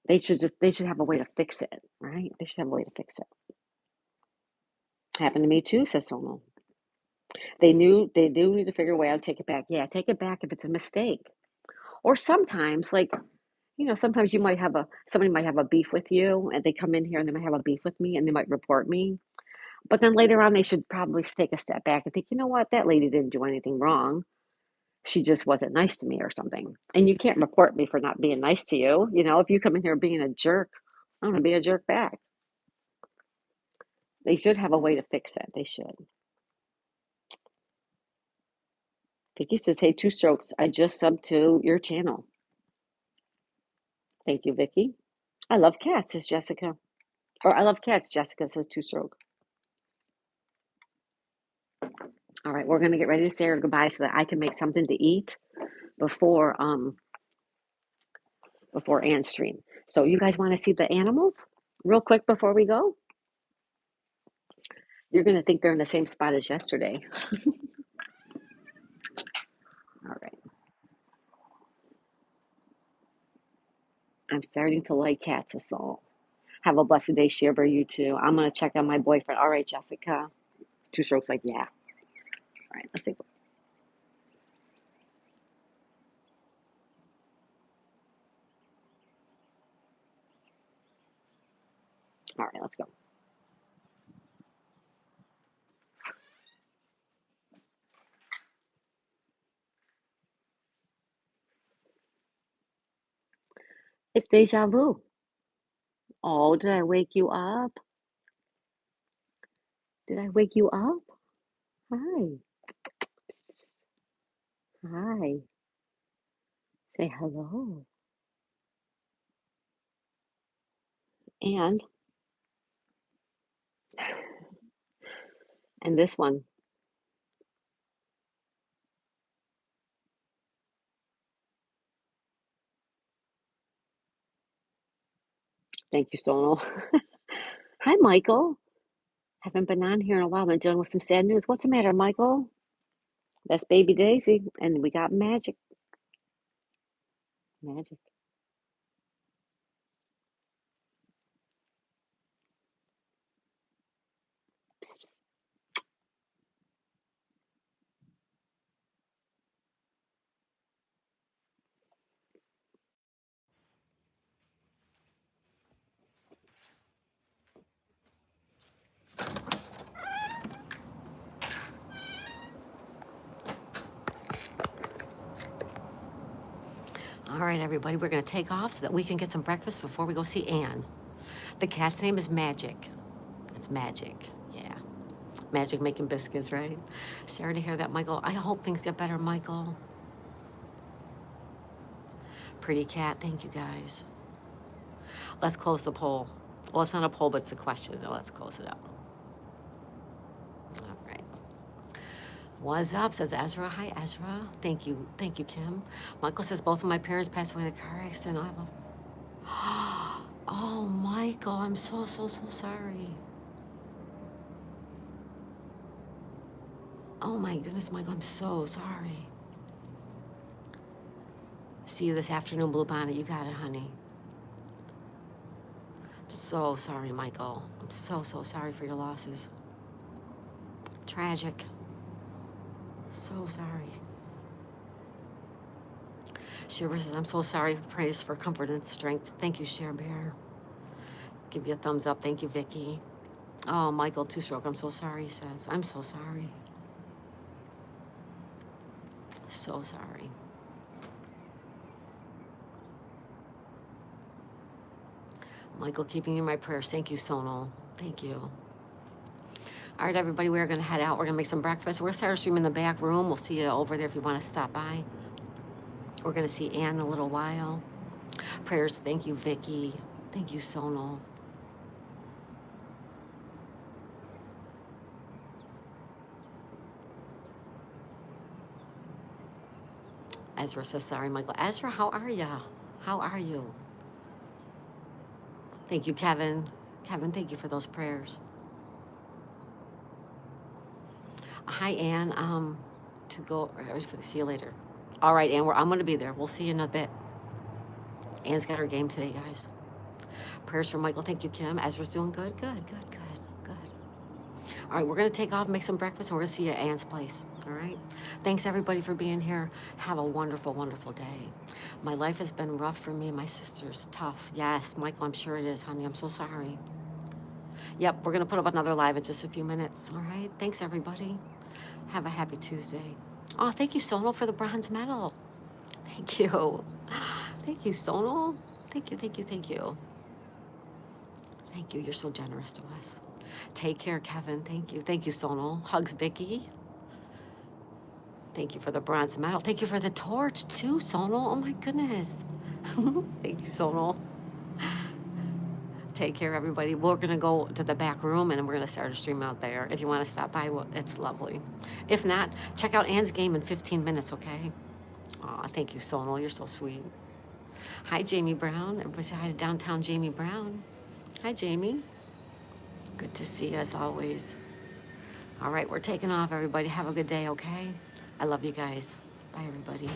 S1: They should have a way to fix it, right? They should have a way to fix it. Happened to me too, says Sono. They do need to figure a way out to take it back. Yeah, take it back if it's a mistake. Or sometimes, sometimes somebody might have a beef with you and they come in here and they might have a beef with me and they might report me. But then later on they should probably take a step back and think, you know what, that lady didn't do anything wrong. She just wasn't nice to me or something. And you can't report me for not being nice to you. If you come in here being a jerk, I'm gonna be a jerk back. They should have a way to fix it. They should. Vicky says, "Hey, Two Strokes, I just subbed to your channel." Thank you, Vicky. I love cats, says Jessica. Or I love cats, Jessica says Two Stroke. All right, we're gonna get ready to say our goodbye so that I can make something to eat before before Ann's stream. So you guys want to see the animals real quick before we go? You're gonna think they're in the same spot as yesterday. All right. I'm starting to like cats, so have a blessed day, Shearber. You too. I'm gonna check on my boyfriend. All right, Jessica. Two Strokes like, yeah. All right, let's see. All right, let's go. It's deja vu. Oh, did I wake you up? Did I wake you up? Hi. Hi. Say hello. And this one. Thank you, Sonal. Hi, Michael. Haven't been on here in a while. Been dealing with some sad news. What's the matter, Michael? That's baby Daisy, and we got Magic. Magic. Psst, psst. All right, everybody, we're going to take off so that we can get some breakfast before we go see Anne. The cat's name is Magic. It's Magic. Yeah. Magic making biscuits, right? Sorry to hear that, Michael. I hope things get better, Michael. Pretty cat. Thank you, guys. Let's close the poll. Well, it's not a poll, but it's a question. So let's close it up. All right. What's up, says Ezra. Hi, Ezra. Thank you. Thank you, Kim. Michael says both of my parents passed away in a car accident. Oh, Michael, I'm so, so, so sorry. Oh, my goodness, Michael, I'm so sorry. See you this afternoon, Blue Bonnet. You got it, honey. I'm so sorry, Michael. I'm so, so sorry for your losses. Tragic. So sorry. Cher says, I'm so sorry. Praise for comfort and strength. Thank you, Cher Bear. Give you a thumbs up. Thank you, Vicky. Oh, Michael Two Stroke, I'm so sorry, he says. I'm so sorry. So sorry. Michael, keeping you in my prayers. Thank you, Sonal. Thank you. All right, everybody, we're going to head out. We're going to make some breakfast. We're going to start our stream in the back room. We'll see you over there if you want to stop by. We're going to see Ann in a little while. Prayers, thank you, Vicky. Thank you, Sonal. Ezra says, sorry, Michael. Ezra, how are ya? How are you? Thank you, Kevin. Kevin, thank you for those prayers. Hi, Ann. To go, see you later. All right, Ann, I'm going to be there. We'll see you in a bit. Ann's got her game today, guys. Prayers for Michael. Thank you, Kim. Ezra's doing good. Good. All right, we're going to take off, make some breakfast, and we're going to see you at Ann's place. All right? Thanks, everybody, for being here. Have a wonderful, wonderful day. My life has been rough for me and my sisters. Tough. Yes, Michael, I'm sure it is, honey. I'm so sorry. Yep, we're going to put up another live in just a few minutes. All right? Thanks, everybody. Have a happy Tuesday. Oh, thank you, Sonal, for the bronze medal. Thank you. Thank you, Sonal. Thank you. Thank you. You're so generous to us. Take care, Kevin. Thank you. Thank you, Sonal. Hugs, Vicky. Thank you for the bronze medal. Thank you for the torch, too, Sonal. Oh, my goodness. Thank you, Sonal. Take care, everybody. We're going to go to the back room, and we're going to start a stream out there. If you want to stop by, well, it's lovely. If not, check out Ann's game in 15 minutes, okay? Aw, thank you, Sonal. You're so sweet. Hi, Jamie Brown. Everybody say hi to downtown Jamie Brown. Hi, Jamie. Good to see you, as always. All right, we're taking off, everybody. Have a good day, okay? I love you guys. Bye, everybody.